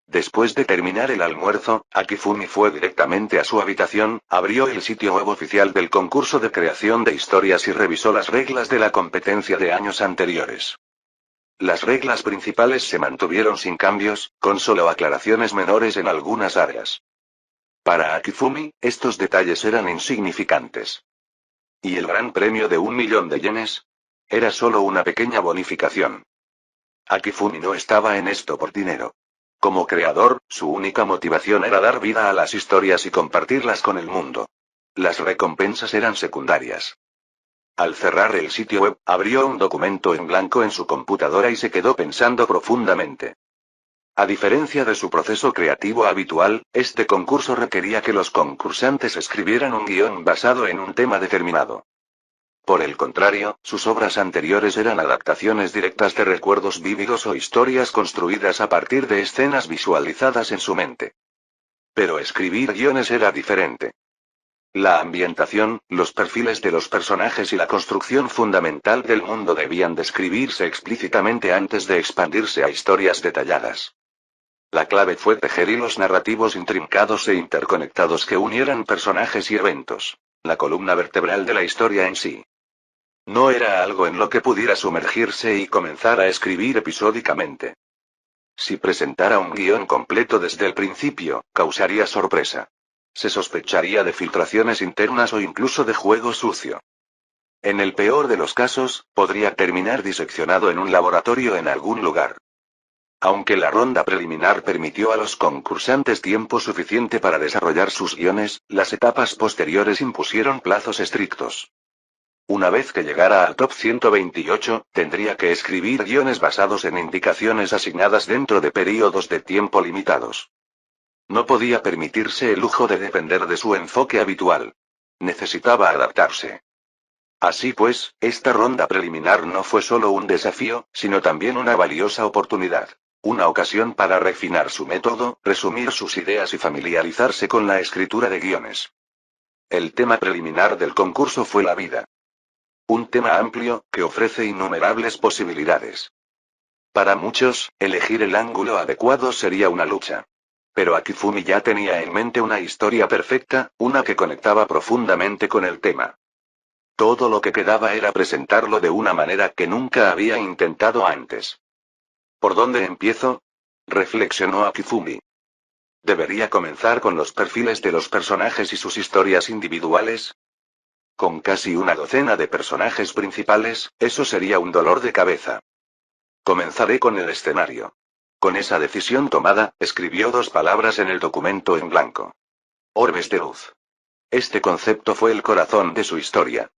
Después de terminar el almuerzo, Akifumi fue directamente a su habitación, abrió el sitio web oficial del concurso de creación de historias y revisó las reglas de la competencia de años anteriores. Las reglas principales se mantuvieron sin cambios, con solo aclaraciones menores en algunas áreas. Para Akifumi, estos detalles eran insignificantes. ¿Y el gran premio de 1.000.000 de yenes? Era solo una pequeña bonificación. Akifumi no estaba en esto por dinero. Como creador, su única motivación era dar vida a las historias y compartirlas con el mundo. Las recompensas eran secundarias. Al cerrar el sitio web, abrió un documento en blanco en su computadora y se quedó pensando profundamente. A diferencia de su proceso creativo habitual, este concurso requería que los concursantes escribieran un guión basado en un tema determinado. Por el contrario, sus obras anteriores eran adaptaciones directas de recuerdos vívidos o historias construidas a partir de escenas visualizadas en su mente. Pero escribir guiones era diferente. La ambientación, los perfiles de los personajes y la construcción fundamental del mundo debían describirse explícitamente antes de expandirse a historias detalladas. La clave fue tejer hilos narrativos intrincados e interconectados que unieran personajes y eventos, la columna vertebral de la historia en sí. No era algo en lo que pudiera sumergirse y comenzar a escribir episódicamente. Si presentara un guión completo desde el principio, causaría sorpresa. Se sospecharía de filtraciones internas o incluso de juego sucio. En el peor de los casos, podría terminar diseccionado en un laboratorio en algún lugar. Aunque la ronda preliminar permitió a los concursantes tiempo suficiente para desarrollar sus guiones, las etapas posteriores impusieron plazos estrictos. Una vez que llegara al top 128, tendría que escribir guiones basados en indicaciones asignadas dentro de períodos de tiempo limitados. No podía permitirse el lujo de depender de su enfoque habitual. Necesitaba adaptarse. Así pues, esta ronda preliminar no fue solo un desafío, sino también una valiosa oportunidad. Una ocasión para refinar su método, resumir sus ideas y familiarizarse con la escritura de guiones. El tema preliminar del concurso fue la vida. Un tema amplio, que ofrece innumerables posibilidades. Para muchos, elegir el ángulo adecuado sería una lucha. Pero Akifumi ya tenía en mente una historia perfecta, una que conectaba profundamente con el tema. Todo lo que quedaba era presentarlo de una manera que nunca había intentado antes. ¿Por dónde empiezo? Reflexionó Akifumi. ¿Debería comenzar con los perfiles de los personajes y sus historias individuales? Con casi una docena de personajes principales, eso sería un dolor de cabeza. Comenzaré con el escenario. Con esa decisión tomada, escribió 2 palabras en el documento en blanco. Orbes de luz. Este concepto fue el corazón de su historia.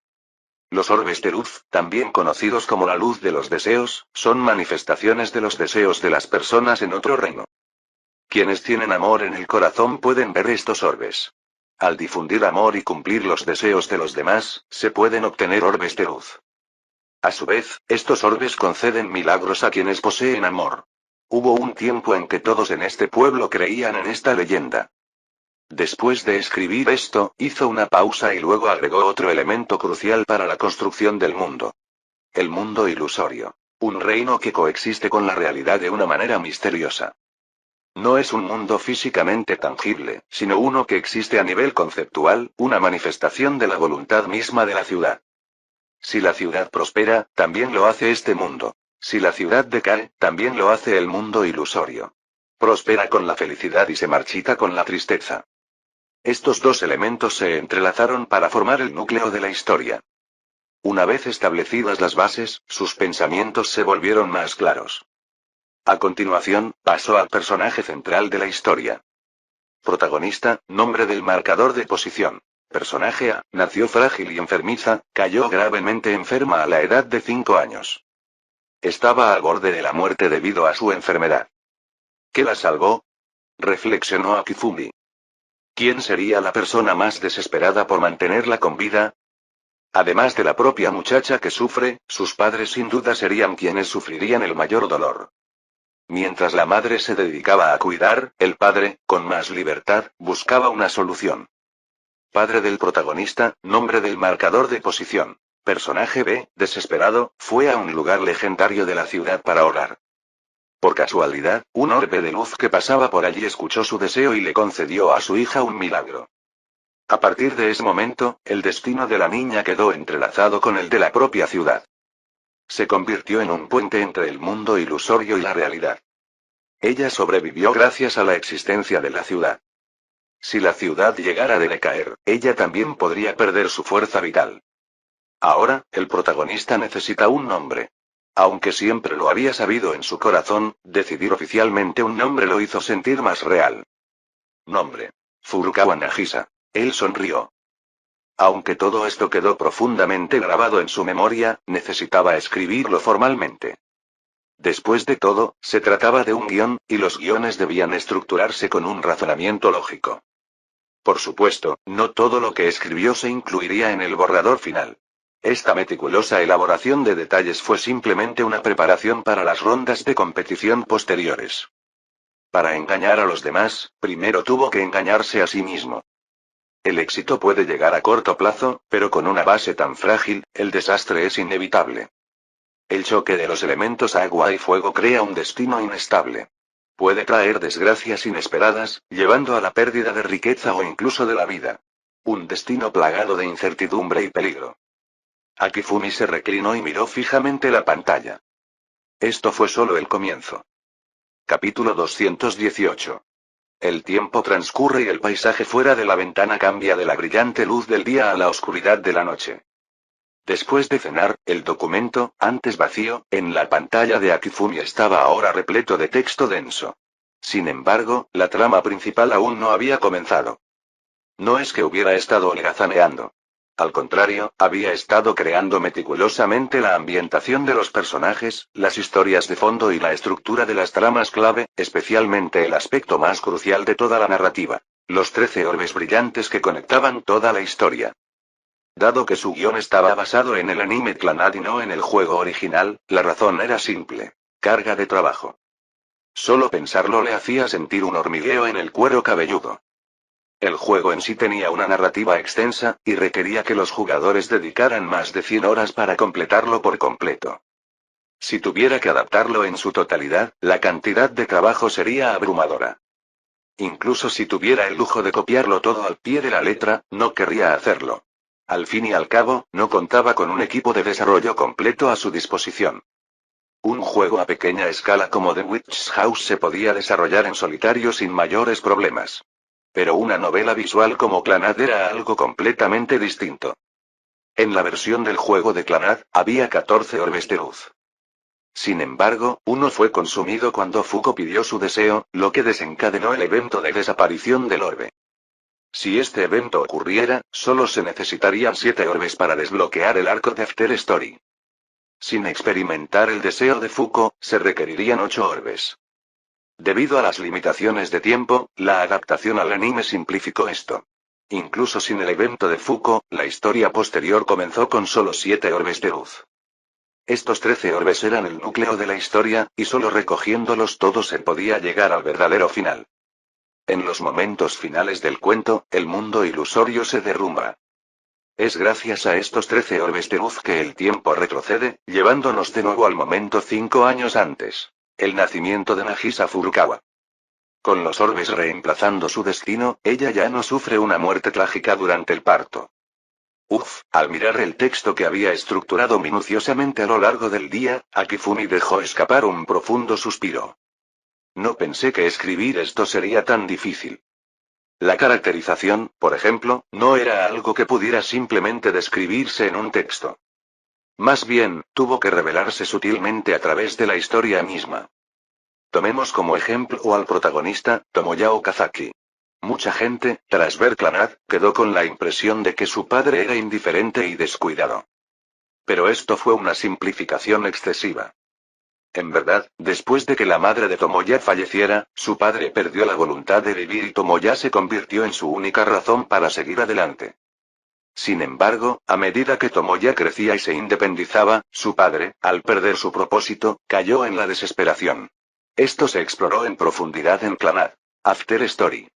Los orbes de luz, también conocidos como la luz de los deseos, son manifestaciones de los deseos de las personas en otro reino. Quienes tienen amor en el corazón pueden ver estos orbes. Al difundir amor y cumplir los deseos de los demás, se pueden obtener orbes de luz. A su vez, estos orbes conceden milagros a quienes poseen amor. Hubo un tiempo en que todos en este pueblo creían en esta leyenda. Después de escribir esto, hizo una pausa y luego agregó otro elemento crucial para la construcción del mundo. El mundo ilusorio. Un reino que coexiste con la realidad de una manera misteriosa. No es un mundo físicamente tangible, sino uno que existe a nivel conceptual, una manifestación de la voluntad misma de la ciudad. Si la ciudad prospera, también lo hace este mundo. Si la ciudad decae, también lo hace el mundo ilusorio. Prospera con la felicidad y se marchita con la tristeza. Estos 2 elementos se entrelazaron para formar el núcleo de la historia. Una vez establecidas las bases, sus pensamientos se volvieron más claros. A continuación, pasó al personaje central de la historia. Protagonista, nombre del marcador de posición. Personaje A, nació frágil y enfermiza, cayó gravemente enferma a la edad de 5 años. Estaba al borde de la muerte debido a su enfermedad. ¿Qué la salvó? Reflexionó Akifumi. ¿Quién sería la persona más desesperada por mantenerla con vida? Además de la propia muchacha que sufre, sus padres sin duda serían quienes sufrirían el mayor dolor. Mientras la madre se dedicaba a cuidar, el padre, con más libertad, buscaba una solución. Padre del protagonista, nombre del marcador de posición. Personaje B, desesperado, fue a un lugar legendario de la ciudad para orar. Por casualidad, un orbe de luz que pasaba por allí escuchó su deseo y le concedió a su hija un milagro. A partir de ese momento, el destino de la niña quedó entrelazado con el de la propia ciudad. Se convirtió en un puente entre el mundo ilusorio y la realidad. Ella sobrevivió gracias a la existencia de la ciudad. Si la ciudad llegara a decaer, ella también podría perder su fuerza vital. Ahora, el protagonista necesita un nombre. Aunque siempre lo había sabido en su corazón, decidir oficialmente un nombre lo hizo sentir más real. Nombre. Furukawa Nagisa. Él sonrió. Aunque todo esto quedó profundamente grabado en su memoria, necesitaba escribirlo formalmente. Después de todo, se trataba de un guión, y los guiones debían estructurarse con un razonamiento lógico. Por supuesto, no todo lo que escribió se incluiría en el borrador final. Esta meticulosa elaboración de detalles fue simplemente una preparación para las rondas de competición posteriores. Para engañar a los demás, primero tuvo que engañarse a sí mismo. El éxito puede llegar a corto plazo, pero con una base tan frágil, el desastre es inevitable. El choque de los elementos agua y fuego crea un destino inestable. Puede traer desgracias inesperadas, llevando a la pérdida de riqueza o incluso de la vida. Un destino plagado de incertidumbre y peligro. Akifumi se reclinó y miró fijamente la pantalla. Esto fue solo el comienzo. Capítulo 218. El tiempo transcurre y el paisaje fuera de la ventana cambia de la brillante luz del día a la oscuridad de la noche. Después de cenar, el documento, antes vacío, en la pantalla de Akifumi estaba ahora repleto de texto denso. Sin embargo, la trama principal aún no había comenzado. No es que hubiera estado holgazaneando. Al contrario, había estado creando meticulosamente la ambientación de los personajes, las historias de fondo y la estructura de las tramas clave, especialmente el aspecto más crucial de toda la narrativa. Los 13 orbes brillantes que conectaban toda la historia. Dado que su guión estaba basado en el anime Clannad y no en el juego original, la razón era simple. Carga de trabajo. Solo pensarlo le hacía sentir un hormigueo en el cuero cabelludo. El juego en sí tenía una narrativa extensa, y requería que los jugadores dedicaran más de 100 horas para completarlo por completo. Si tuviera que adaptarlo en su totalidad, la cantidad de trabajo sería abrumadora. Incluso si tuviera el lujo de copiarlo todo al pie de la letra, no querría hacerlo. Al fin y al cabo, no contaba con un equipo de desarrollo completo a su disposición. Un juego a pequeña escala como The Witch's House se podía desarrollar en solitario sin mayores problemas. Pero una novela visual como Clannad era algo completamente distinto. En la versión del juego de Clannad, había 14 orbes de luz. Sin embargo, uno fue consumido cuando Fuko pidió su deseo, lo que desencadenó el evento de desaparición del orbe. Si este evento ocurriera, solo se necesitarían 7 orbes para desbloquear el arco de After Story. Sin experimentar el deseo de Fuko, se requerirían 8 orbes. Debido a las limitaciones de tiempo, la adaptación al anime simplificó esto. Incluso sin el evento de Fuko, la historia posterior comenzó con solo 7 orbes de luz. Estos 13 orbes eran el núcleo de la historia, y solo recogiéndolos todos se podía llegar al verdadero final. En los momentos finales del cuento, el mundo ilusorio se derrumba. Es gracias a estos 13 orbes de luz que el tiempo retrocede, llevándonos de nuevo al momento 5 años antes. El nacimiento de Nagisa Furukawa. Con los orbes reemplazando su destino, ella ya no sufre una muerte trágica durante el parto. Al mirar el texto que había estructurado minuciosamente a lo largo del día, Akifumi dejó escapar un profundo suspiro. No pensé que escribir esto sería tan difícil. La caracterización, por ejemplo, no era algo que pudiera simplemente describirse en un texto. Más bien, tuvo que revelarse sutilmente a través de la historia misma. Tomemos como ejemplo al protagonista, Tomoya Okazaki. Mucha gente, tras ver Clannad, quedó con la impresión de que su padre era indiferente y descuidado. Pero esto fue una simplificación excesiva. En verdad, después de que la madre de Tomoya falleciera, su padre perdió la voluntad de vivir y Tomoya se convirtió en su única razón para seguir adelante. Sin embargo, a medida que Tomoya crecía y se independizaba, su padre, al perder su propósito, cayó en la desesperación. Esto se exploró en profundidad en Clannad. After Story.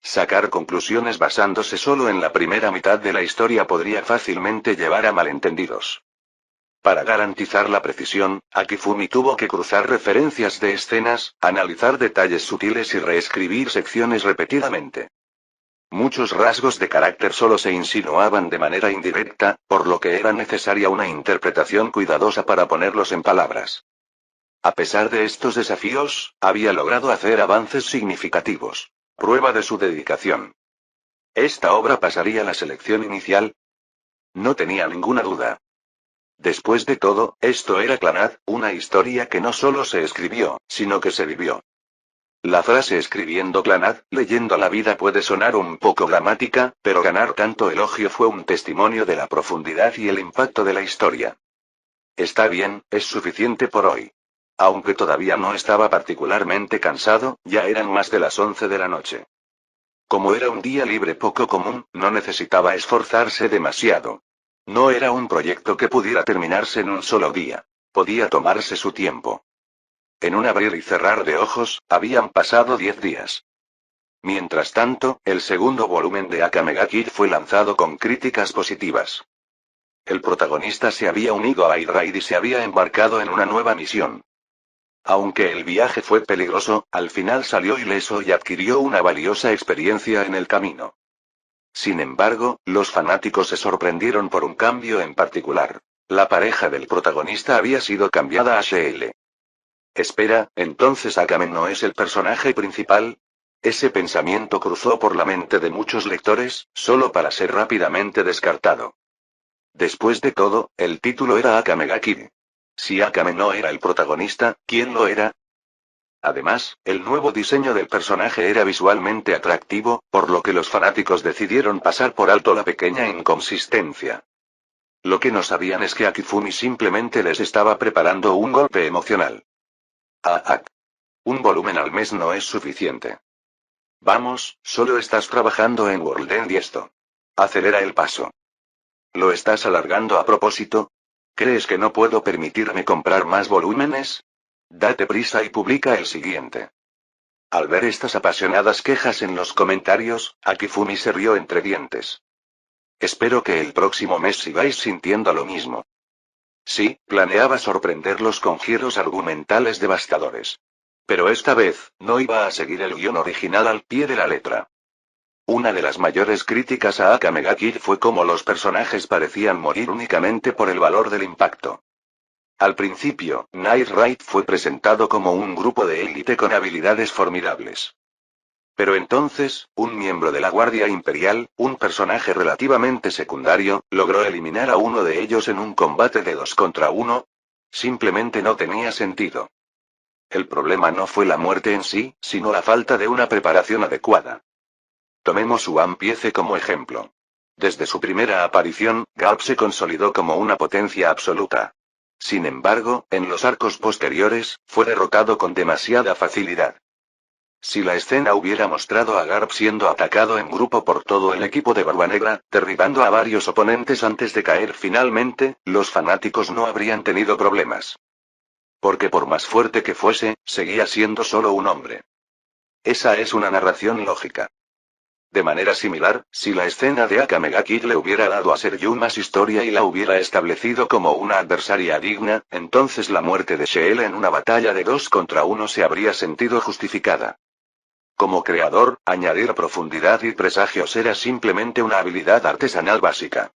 Sacar conclusiones basándose solo en la primera mitad de la historia podría fácilmente llevar a malentendidos. Para garantizar la precisión, Akifumi tuvo que cruzar referencias de escenas, analizar detalles sutiles y reescribir secciones repetidamente. Muchos rasgos de carácter solo se insinuaban de manera indirecta, por lo que era necesaria una interpretación cuidadosa para ponerlos en palabras. A pesar de estos desafíos, había logrado hacer avances significativos. Prueba de su dedicación. ¿Esta obra pasaría la selección inicial? No tenía ninguna duda. Después de todo, esto era Clannad, una historia que no solo se escribió, sino que se vivió. La frase escribiendo Clannad, leyendo la vida puede sonar un poco dramática, pero ganar tanto elogio fue un testimonio de la profundidad y el impacto de la historia. Está bien, es suficiente por hoy. Aunque todavía no estaba particularmente cansado, ya eran más de las 11 de la noche. Como era un día libre poco común, no necesitaba esforzarse demasiado. No era un proyecto que pudiera terminarse en un solo día. Podía tomarse su tiempo. En un abrir y cerrar de ojos, habían pasado 10 días. Mientras tanto, el segundo volumen de Akame ga Kill fue lanzado con críticas positivas. El protagonista se había unido a Airaid y se había embarcado en una nueva misión. Aunque el viaje fue peligroso, al final salió ileso y adquirió una valiosa experiencia en el camino. Sin embargo, los fanáticos se sorprendieron por un cambio en particular. La pareja del protagonista había sido cambiada a Sheel. Espera, ¿entonces Akame no es el personaje principal? Ese pensamiento cruzó por la mente de muchos lectores, solo para ser rápidamente descartado. Después de todo, el título era Akame ga Kill. Si Akame no era el protagonista, ¿quién lo era? Además, el nuevo diseño del personaje era visualmente atractivo, por lo que los fanáticos decidieron pasar por alto la pequeña inconsistencia. Lo que no sabían es que Akifumi simplemente les estaba preparando un golpe emocional. Un volumen al mes no es suficiente. Vamos, solo estás trabajando en World End y esto. Acelera el paso. ¿Lo estás alargando a propósito? ¿Crees que no puedo permitirme comprar más volúmenes? Date prisa y publica el siguiente. Al ver estas apasionadas quejas en los comentarios, Akifumi se rió entre dientes. Espero que el próximo mes sigáis sintiendo lo mismo. Sí, planeaba sorprenderlos con giros argumentales devastadores. Pero esta vez, no iba a seguir el guión original al pie de la letra. Una de las mayores críticas a Akame ga Kill fue cómo los personajes parecían morir únicamente por el valor del impacto. Al principio, Night Raid fue presentado como un grupo de élite con habilidades formidables. Pero entonces, un miembro de la Guardia Imperial, un personaje relativamente secundario, logró eliminar a uno de ellos en un combate de 2 contra 1. Simplemente no tenía sentido. El problema no fue la muerte en sí, sino la falta de una preparación adecuada. Tomemos One Piece como ejemplo. Desde su primera aparición, Garp se consolidó como una potencia absoluta. Sin embargo, en los arcos posteriores, fue derrotado con demasiada facilidad. Si la escena hubiera mostrado a Garp siendo atacado en grupo por todo el equipo de Barba Negra, derribando a varios oponentes antes de caer finalmente, los fanáticos no habrían tenido problemas. Porque por más fuerte que fuese, seguía siendo solo un hombre. Esa es una narración lógica. De manera similar, si la escena de Akame ga Kill le hubiera dado a Seryu más historia y la hubiera establecido como una adversaria digna, entonces la muerte de Shell en una batalla de 2 contra 1 se habría sentido justificada. Como creador, añadir profundidad y presagios era simplemente una habilidad artesanal básica.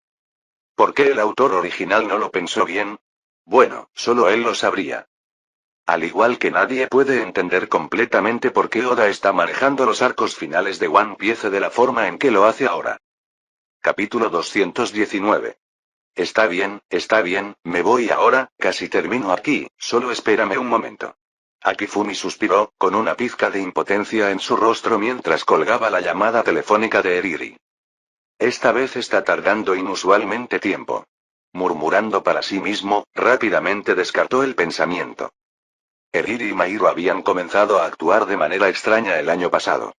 ¿Por qué el autor original no lo pensó bien? Bueno, solo él lo sabría. Al igual que nadie puede entender completamente por qué Oda está manejando los arcos finales de One Piece de la forma en que lo hace ahora. Capítulo 219. Está bien, me voy ahora, casi termino aquí, solo espérame un momento. Akifumi suspiró, con una pizca de impotencia en su rostro mientras colgaba la llamada telefónica de Eriri. Esta vez está tardando inusualmente tiempo. Murmurando para sí mismo, rápidamente descartó el pensamiento. Eriri y Mairo habían comenzado a actuar de manera extraña el año pasado.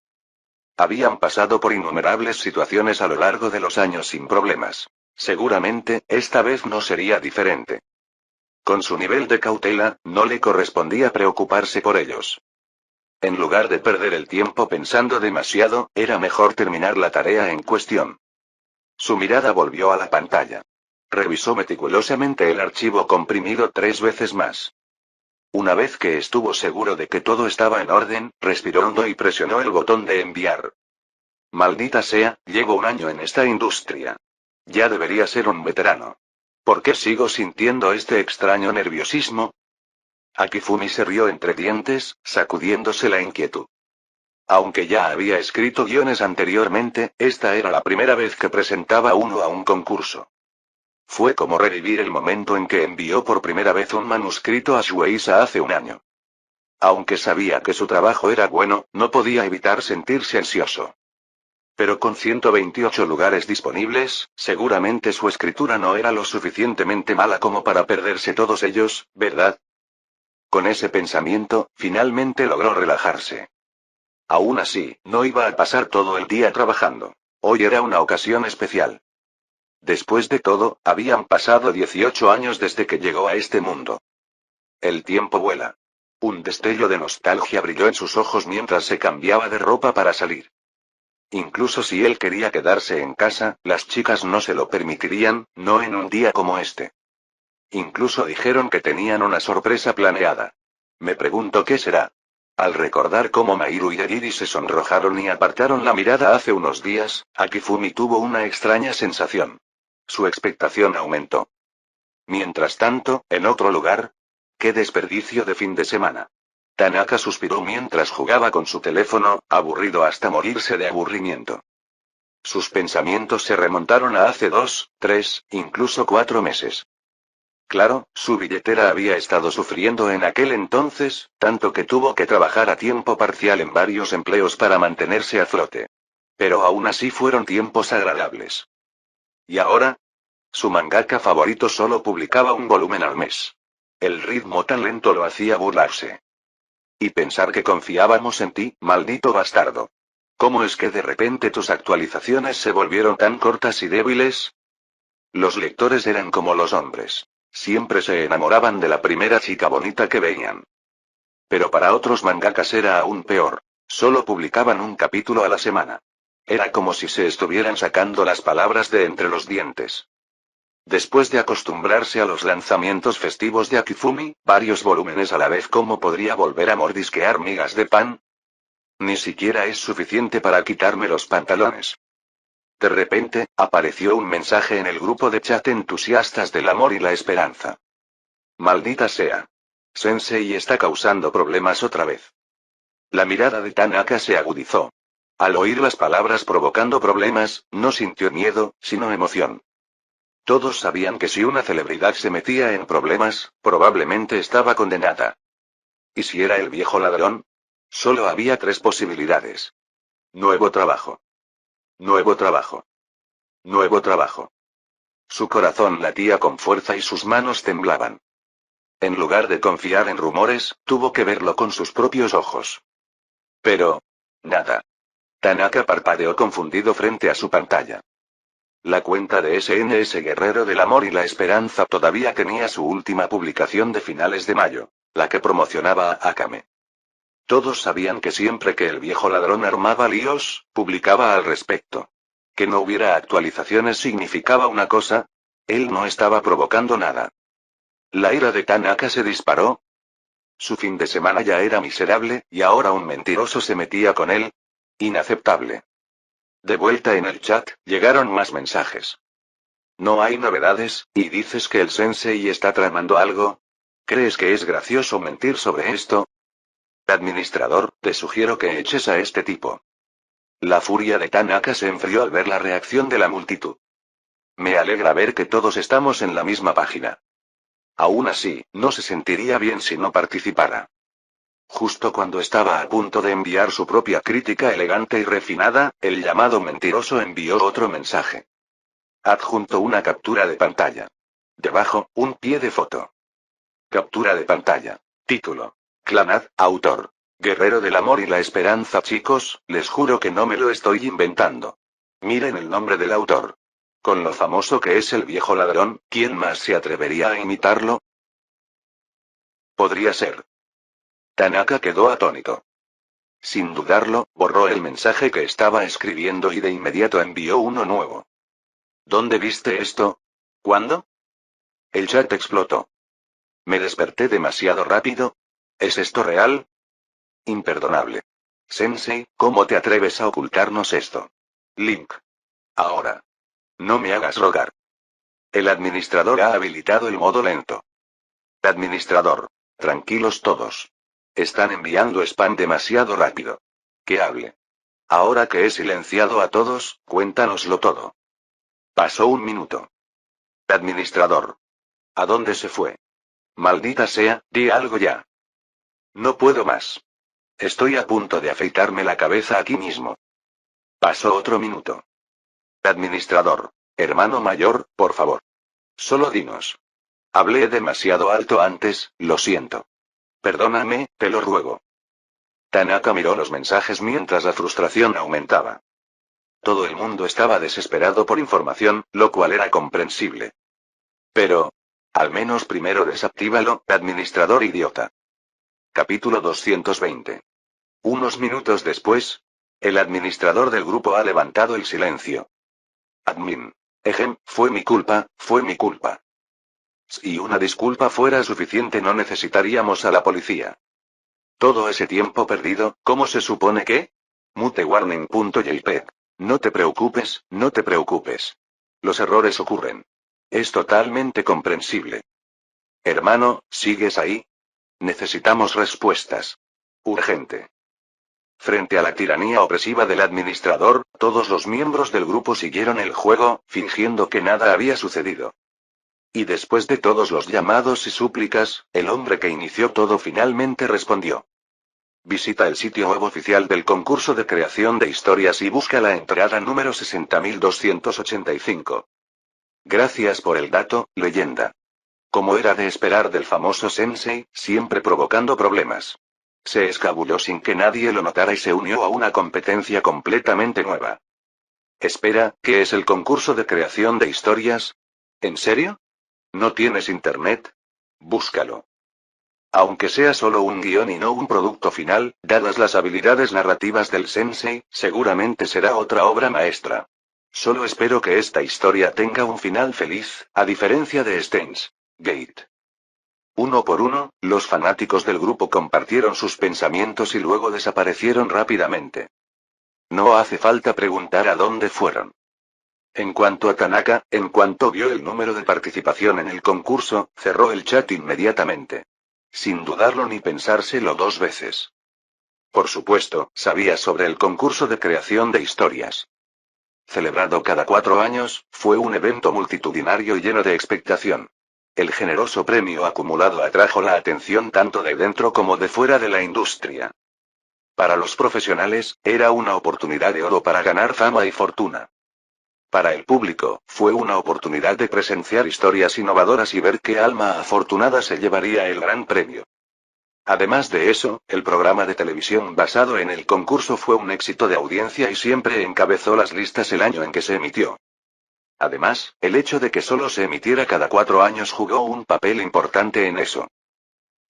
Habían pasado por innumerables situaciones a lo largo de los años sin problemas. Seguramente, esta vez no sería diferente. Con su nivel de cautela, no le correspondía preocuparse por ellos. En lugar de perder el tiempo pensando demasiado, era mejor terminar la tarea en cuestión. Su mirada volvió a la pantalla. Revisó meticulosamente el archivo comprimido 3 veces más. Una vez que estuvo seguro de que todo estaba en orden, respiró hondo y presionó el botón de enviar. Maldita sea, llevo un año en esta industria. Ya debería ser un veterano. ¿Por qué sigo sintiendo este extraño nerviosismo? Akifumi se rió entre dientes, sacudiéndose la inquietud. Aunque ya había escrito guiones anteriormente, esta era la primera vez que presentaba uno a un concurso. Fue como revivir el momento en que envió por primera vez un manuscrito a Shueisha hace un año. Aunque sabía que su trabajo era bueno, no podía evitar sentirse ansioso. Pero con 128 lugares disponibles, seguramente su escritura no era lo suficientemente mala como para perderse todos ellos, ¿verdad? Con ese pensamiento, finalmente logró relajarse. Aún así, no iba a pasar todo el día trabajando. Hoy era una ocasión especial. Después de todo, habían pasado 18 años desde que llegó a este mundo. El tiempo vuela. Un destello de nostalgia brilló en sus ojos mientras se cambiaba de ropa para salir. Incluso si él quería quedarse en casa, las chicas no se lo permitirían, no en un día como este. Incluso dijeron que tenían una sorpresa planeada. Me pregunto qué será. Al recordar cómo Mairo y Eriri se sonrojaron y apartaron la mirada hace unos días, Akifumi tuvo una extraña sensación. Su expectación aumentó. Mientras tanto, en otro lugar. ¡Qué desperdicio de fin de semana! Tanaka suspiró mientras jugaba con su teléfono, aburrido hasta morirse de aburrimiento. Sus pensamientos se remontaron a hace 2, 3, incluso 4 meses. Claro, su billetera había estado sufriendo en aquel entonces, tanto que tuvo que trabajar a tiempo parcial en varios empleos para mantenerse a flote. Pero aún así fueron tiempos agradables. ¿Y ahora? Su mangaka favorito solo publicaba un volumen al mes. El ritmo tan lento lo hacía burlarse. Y pensar que confiábamos en ti, maldito bastardo. ¿Cómo es que de repente tus actualizaciones se volvieron tan cortas y débiles? Los lectores eran como los hombres. Siempre se enamoraban de la primera chica bonita que veían. Pero para otros mangakas era aún peor. Solo publicaban un capítulo a la semana. Era como si se estuvieran sacando las palabras de entre los dientes. Después de acostumbrarse a los lanzamientos festivos de Akifumi, varios volúmenes a la vez, ¿cómo podría volver a mordisquear migas de pan? Ni siquiera es suficiente para quitarme los pantalones. De repente, apareció un mensaje en el grupo de chat entusiastas del amor y la esperanza. Maldita sea. Sensei está causando problemas otra vez. La mirada de Tanaka se agudizó. Al oír las palabras provocando problemas, no sintió miedo, sino emoción. Todos sabían que si una celebridad se metía en problemas, probablemente estaba condenada. ¿Y si era el viejo ladrón? Solo había 3 posibilidades. Nuevo trabajo. Nuevo trabajo. Nuevo trabajo. Su corazón latía con fuerza y sus manos temblaban. En lugar de confiar en rumores, tuvo que verlo con sus propios ojos. Pero... nada. Tanaka parpadeó confundido frente a su pantalla. La cuenta de SNS Guerrero del Amor y la Esperanza todavía tenía su última publicación de finales de mayo, la que promocionaba a Akame. Todos sabían que siempre que el viejo ladrón armaba líos, publicaba al respecto. Que no hubiera actualizaciones significaba una cosa: él no estaba provocando nada. La ira de Tanaka se disparó. Su fin de semana ya era miserable, y ahora un mentiroso se metía con él. Inaceptable. De vuelta en el chat, llegaron más mensajes. No hay novedades, y dices que el sensei está tramando algo. ¿Crees que es gracioso mentir sobre esto? Administrador, te sugiero que eches a este tipo. La furia de Tanaka se enfrió al ver la reacción de la multitud. Me alegra ver que todos estamos en la misma página. Aún así, no se sentiría bien si no participara. Justo cuando estaba a punto de enviar su propia crítica elegante y refinada, el llamado mentiroso envió otro mensaje. Adjunto una captura de pantalla. Debajo, un pie de foto. Captura de pantalla. Título. Clanad, autor. Guerrero del amor y la esperanza. Chicos, les juro que no me lo estoy inventando. Miren el nombre del autor. Con lo famoso que es el viejo ladrón, ¿quién más se atrevería a imitarlo? Podría ser. Tanaka quedó atónito. Sin dudarlo, borró el mensaje que estaba escribiendo y de inmediato envió uno nuevo. ¿Dónde viste esto? ¿Cuándo? El chat explotó. ¿Me desperté demasiado rápido? ¿Es esto real? Imperdonable. Sensei, ¿cómo te atreves a ocultarnos esto? Link. Ahora. No me hagas rogar. El administrador ha habilitado el modo lento. Administrador. Tranquilos todos. Están enviando spam demasiado rápido. Que hable. Ahora que he silenciado a todos, cuéntanoslo todo. Pasó un minuto. Administrador. ¿A dónde se fue? Maldita sea, di algo ya. No puedo más. Estoy a punto de afeitarme la cabeza aquí mismo. Pasó otro minuto. Administrador. Hermano mayor, por favor. Solo dinos. Hablé demasiado alto antes, lo siento. Perdóname, te lo ruego. Tanaka miró los mensajes mientras la frustración aumentaba. Todo el mundo estaba desesperado por información, lo cual era comprensible. Pero... al menos primero desactívalo, administrador idiota. Capítulo 220. Unos minutos después, el administrador del grupo ha levantado el silencio. Admin. Ejem, fue mi culpa, fue mi culpa. Si una disculpa fuera suficiente no necesitaríamos a la policía. Todo ese tiempo perdido, ¿cómo se supone que? Mutewarning.jpg. No te preocupes, no te preocupes. Los errores ocurren. Es totalmente comprensible. Hermano, ¿sigues ahí? Necesitamos respuestas. Urgente. Frente a la tiranía opresiva del administrador, todos los miembros del grupo siguieron el juego, fingiendo que nada había sucedido. Y después de todos los llamados y súplicas, el hombre que inició todo finalmente respondió. Visita el sitio web oficial del concurso de creación de historias y busca la entrada número 60.285. Gracias por el dato, leyenda. Como era de esperar del famoso sensei, siempre provocando problemas. Se escabulló sin que nadie lo notara y se unió a una competencia completamente nueva. Espera, ¿qué es el concurso de creación de historias? ¿En serio? ¿No tienes internet? Búscalo. Aunque sea solo un guión y no un producto final, dadas las habilidades narrativas del sensei, seguramente será otra obra maestra. Solo espero que esta historia tenga un final feliz, a diferencia de Steins Gate. Uno por uno, los fanáticos del grupo compartieron sus pensamientos y luego desaparecieron rápidamente. No hace falta preguntar a dónde fueron. En cuanto a Tanaka, en cuanto vio el número de participación en el concurso, cerró el chat inmediatamente. Sin dudarlo ni pensárselo 2 veces. Por supuesto, sabía sobre el concurso de creación de historias. Celebrado cada 4 años, fue un evento multitudinario y lleno de expectación. El generoso premio acumulado atrajo la atención tanto de dentro como de fuera de la industria. Para los profesionales, era una oportunidad de oro para ganar fama y fortuna. Para el público, fue una oportunidad de presenciar historias innovadoras y ver qué alma afortunada se llevaría el gran premio. Además de eso, el programa de televisión basado en el concurso fue un éxito de audiencia y siempre encabezó las listas el año en que se emitió. Además, el hecho de que solo se emitiera cada 4 años jugó un papel importante en eso.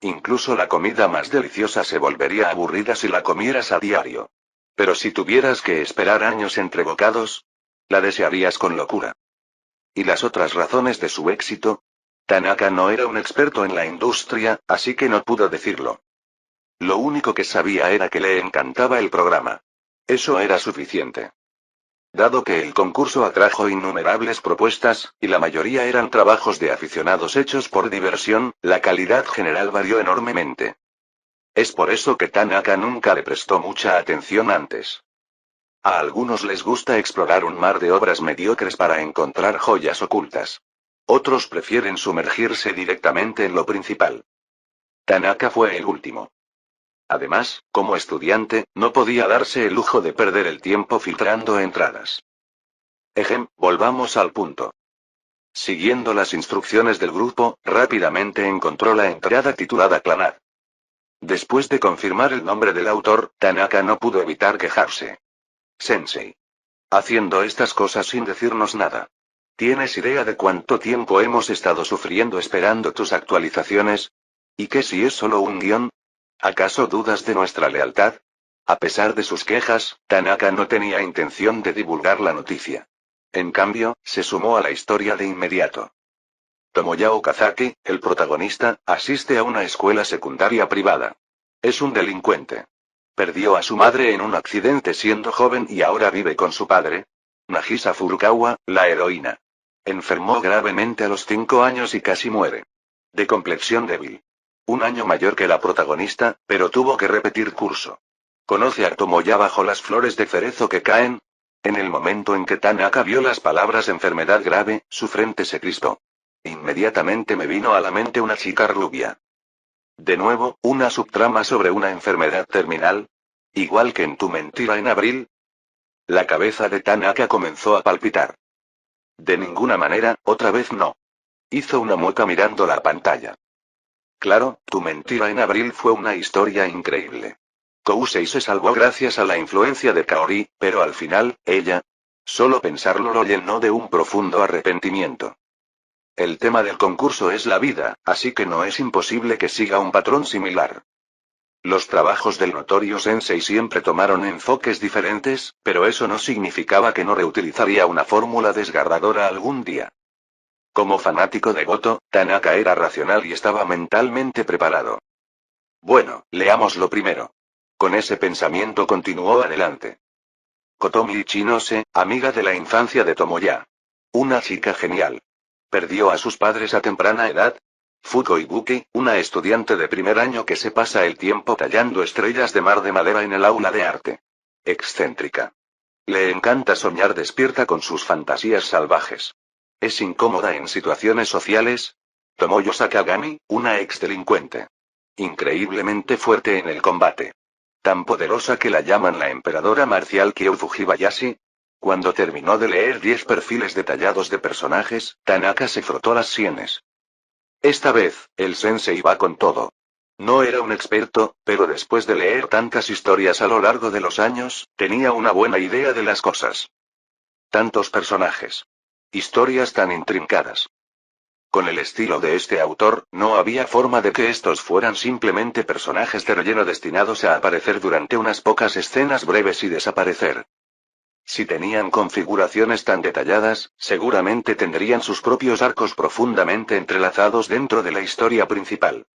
Incluso la comida más deliciosa se volvería aburrida si la comieras a diario. Pero si tuvieras que esperar años entre bocados, la desearías con locura. ¿Y las otras razones de su éxito? Tanaka no era un experto en la industria, así que no pudo decirlo. Lo único que sabía era que le encantaba el programa. Eso era suficiente. Dado que el concurso atrajo innumerables propuestas, y la mayoría eran trabajos de aficionados hechos por diversión, la calidad general varió enormemente. Es por eso que Tanaka nunca le prestó mucha atención antes. A algunos les gusta explorar un mar de obras mediocres para encontrar joyas ocultas. Otros prefieren sumergirse directamente en lo principal. Tanaka fue el último. Además, como estudiante, no podía darse el lujo de perder el tiempo filtrando entradas. Volvamos al punto. Siguiendo las instrucciones del grupo, rápidamente encontró la entrada titulada Clanad. Después de confirmar el nombre del autor, Tanaka no pudo evitar quejarse. Sensei. Haciendo estas cosas sin decirnos nada. ¿Tienes idea de cuánto tiempo hemos estado sufriendo esperando tus actualizaciones? ¿Y qué si es solo un guión? ¿Acaso dudas de nuestra lealtad? A pesar de sus quejas, Tanaka no tenía intención de divulgar la noticia. En cambio, se sumó a la historia de inmediato. Tomoya Okazaki, el protagonista, asiste a una escuela secundaria privada. Es un delincuente. Perdió a su madre en un accidente siendo joven y ahora vive con su padre. Nagisa Furukawa, la heroína. Enfermó gravemente a los 5 años y casi muere. De complexión débil. Un año mayor que la protagonista, pero tuvo que repetir curso. Conoce a Tomoya bajo las flores de cerezo que caen. En el momento en que Tanaka vio las palabras enfermedad grave, su frente se crispó. Inmediatamente me vino a la mente una chica rubia. De nuevo, una subtrama sobre una enfermedad terminal. Igual que en Tu mentira en abril. La cabeza de Tanaka comenzó a palpitar. De ninguna manera, otra vez no. Hizo una mueca mirando la pantalla. Claro, Tu mentira en abril fue una historia increíble. Kousei se salvó gracias a la influencia de Kaori, pero al final, ella. Solo pensarlo lo llenó de un profundo arrepentimiento. El tema del concurso es la vida, así que no es imposible que siga un patrón similar. Los trabajos del notorio sensei siempre tomaron enfoques diferentes, pero eso no significaba que no reutilizaría una fórmula desgarradora algún día. Como fanático devoto, Tanaka era racional y estaba mentalmente preparado. Bueno, leámoslo primero. Con ese pensamiento continuó adelante. Kotomi Ichinose, amiga de la infancia de Tomoya. Una chica genial. Perdió a sus padres a temprana edad. Fuko Ibuki, una estudiante de primer año que se pasa el tiempo tallando estrellas de mar de madera en el aula de arte. Excéntrica. Le encanta soñar despierta con sus fantasías salvajes. Es incómoda en situaciones sociales. Tomoyo Sakagami, una exdelincuente. Increíblemente fuerte en el combate. Tan poderosa que la llaman la emperadora marcial Kyo Fujibayashi. Cuando terminó de leer 10 perfiles detallados de personajes, Tanaka se frotó las sienes. Esta vez, el sensei va con todo. No era un experto, pero después de leer tantas historias a lo largo de los años, tenía una buena idea de las cosas. Tantos personajes. Historias tan intrincadas. Con el estilo de este autor, no había forma de que estos fueran simplemente personajes de relleno destinados a aparecer durante unas pocas escenas breves y desaparecer. Si tenían configuraciones tan detalladas, seguramente tendrían sus propios arcos profundamente entrelazados dentro de la historia principal.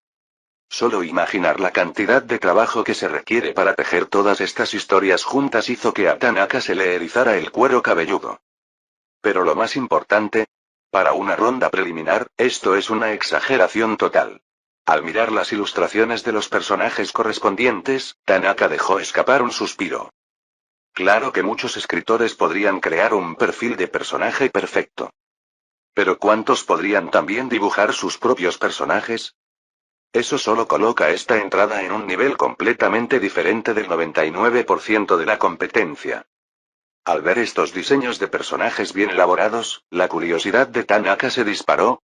Solo imaginar la cantidad de trabajo que se requiere para tejer todas estas historias juntas hizo que a Tanaka se le erizara el cuero cabelludo. Pero lo más importante, para una ronda preliminar, esto es una exageración total. Al mirar las ilustraciones de los personajes correspondientes, Tanaka dejó escapar un suspiro. Claro que muchos escritores podrían crear un perfil de personaje perfecto. Pero ¿cuántos podrían también dibujar sus propios personajes? Eso solo coloca esta entrada en un nivel completamente diferente del 99% de la competencia. Al ver estos diseños de personajes bien elaborados, la curiosidad de Tanaka se disparó.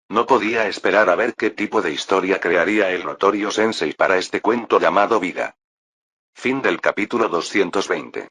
No podía esperar a ver qué tipo de historia crearía el notorio sensei para este cuento llamado Vida. Fin del capítulo 220.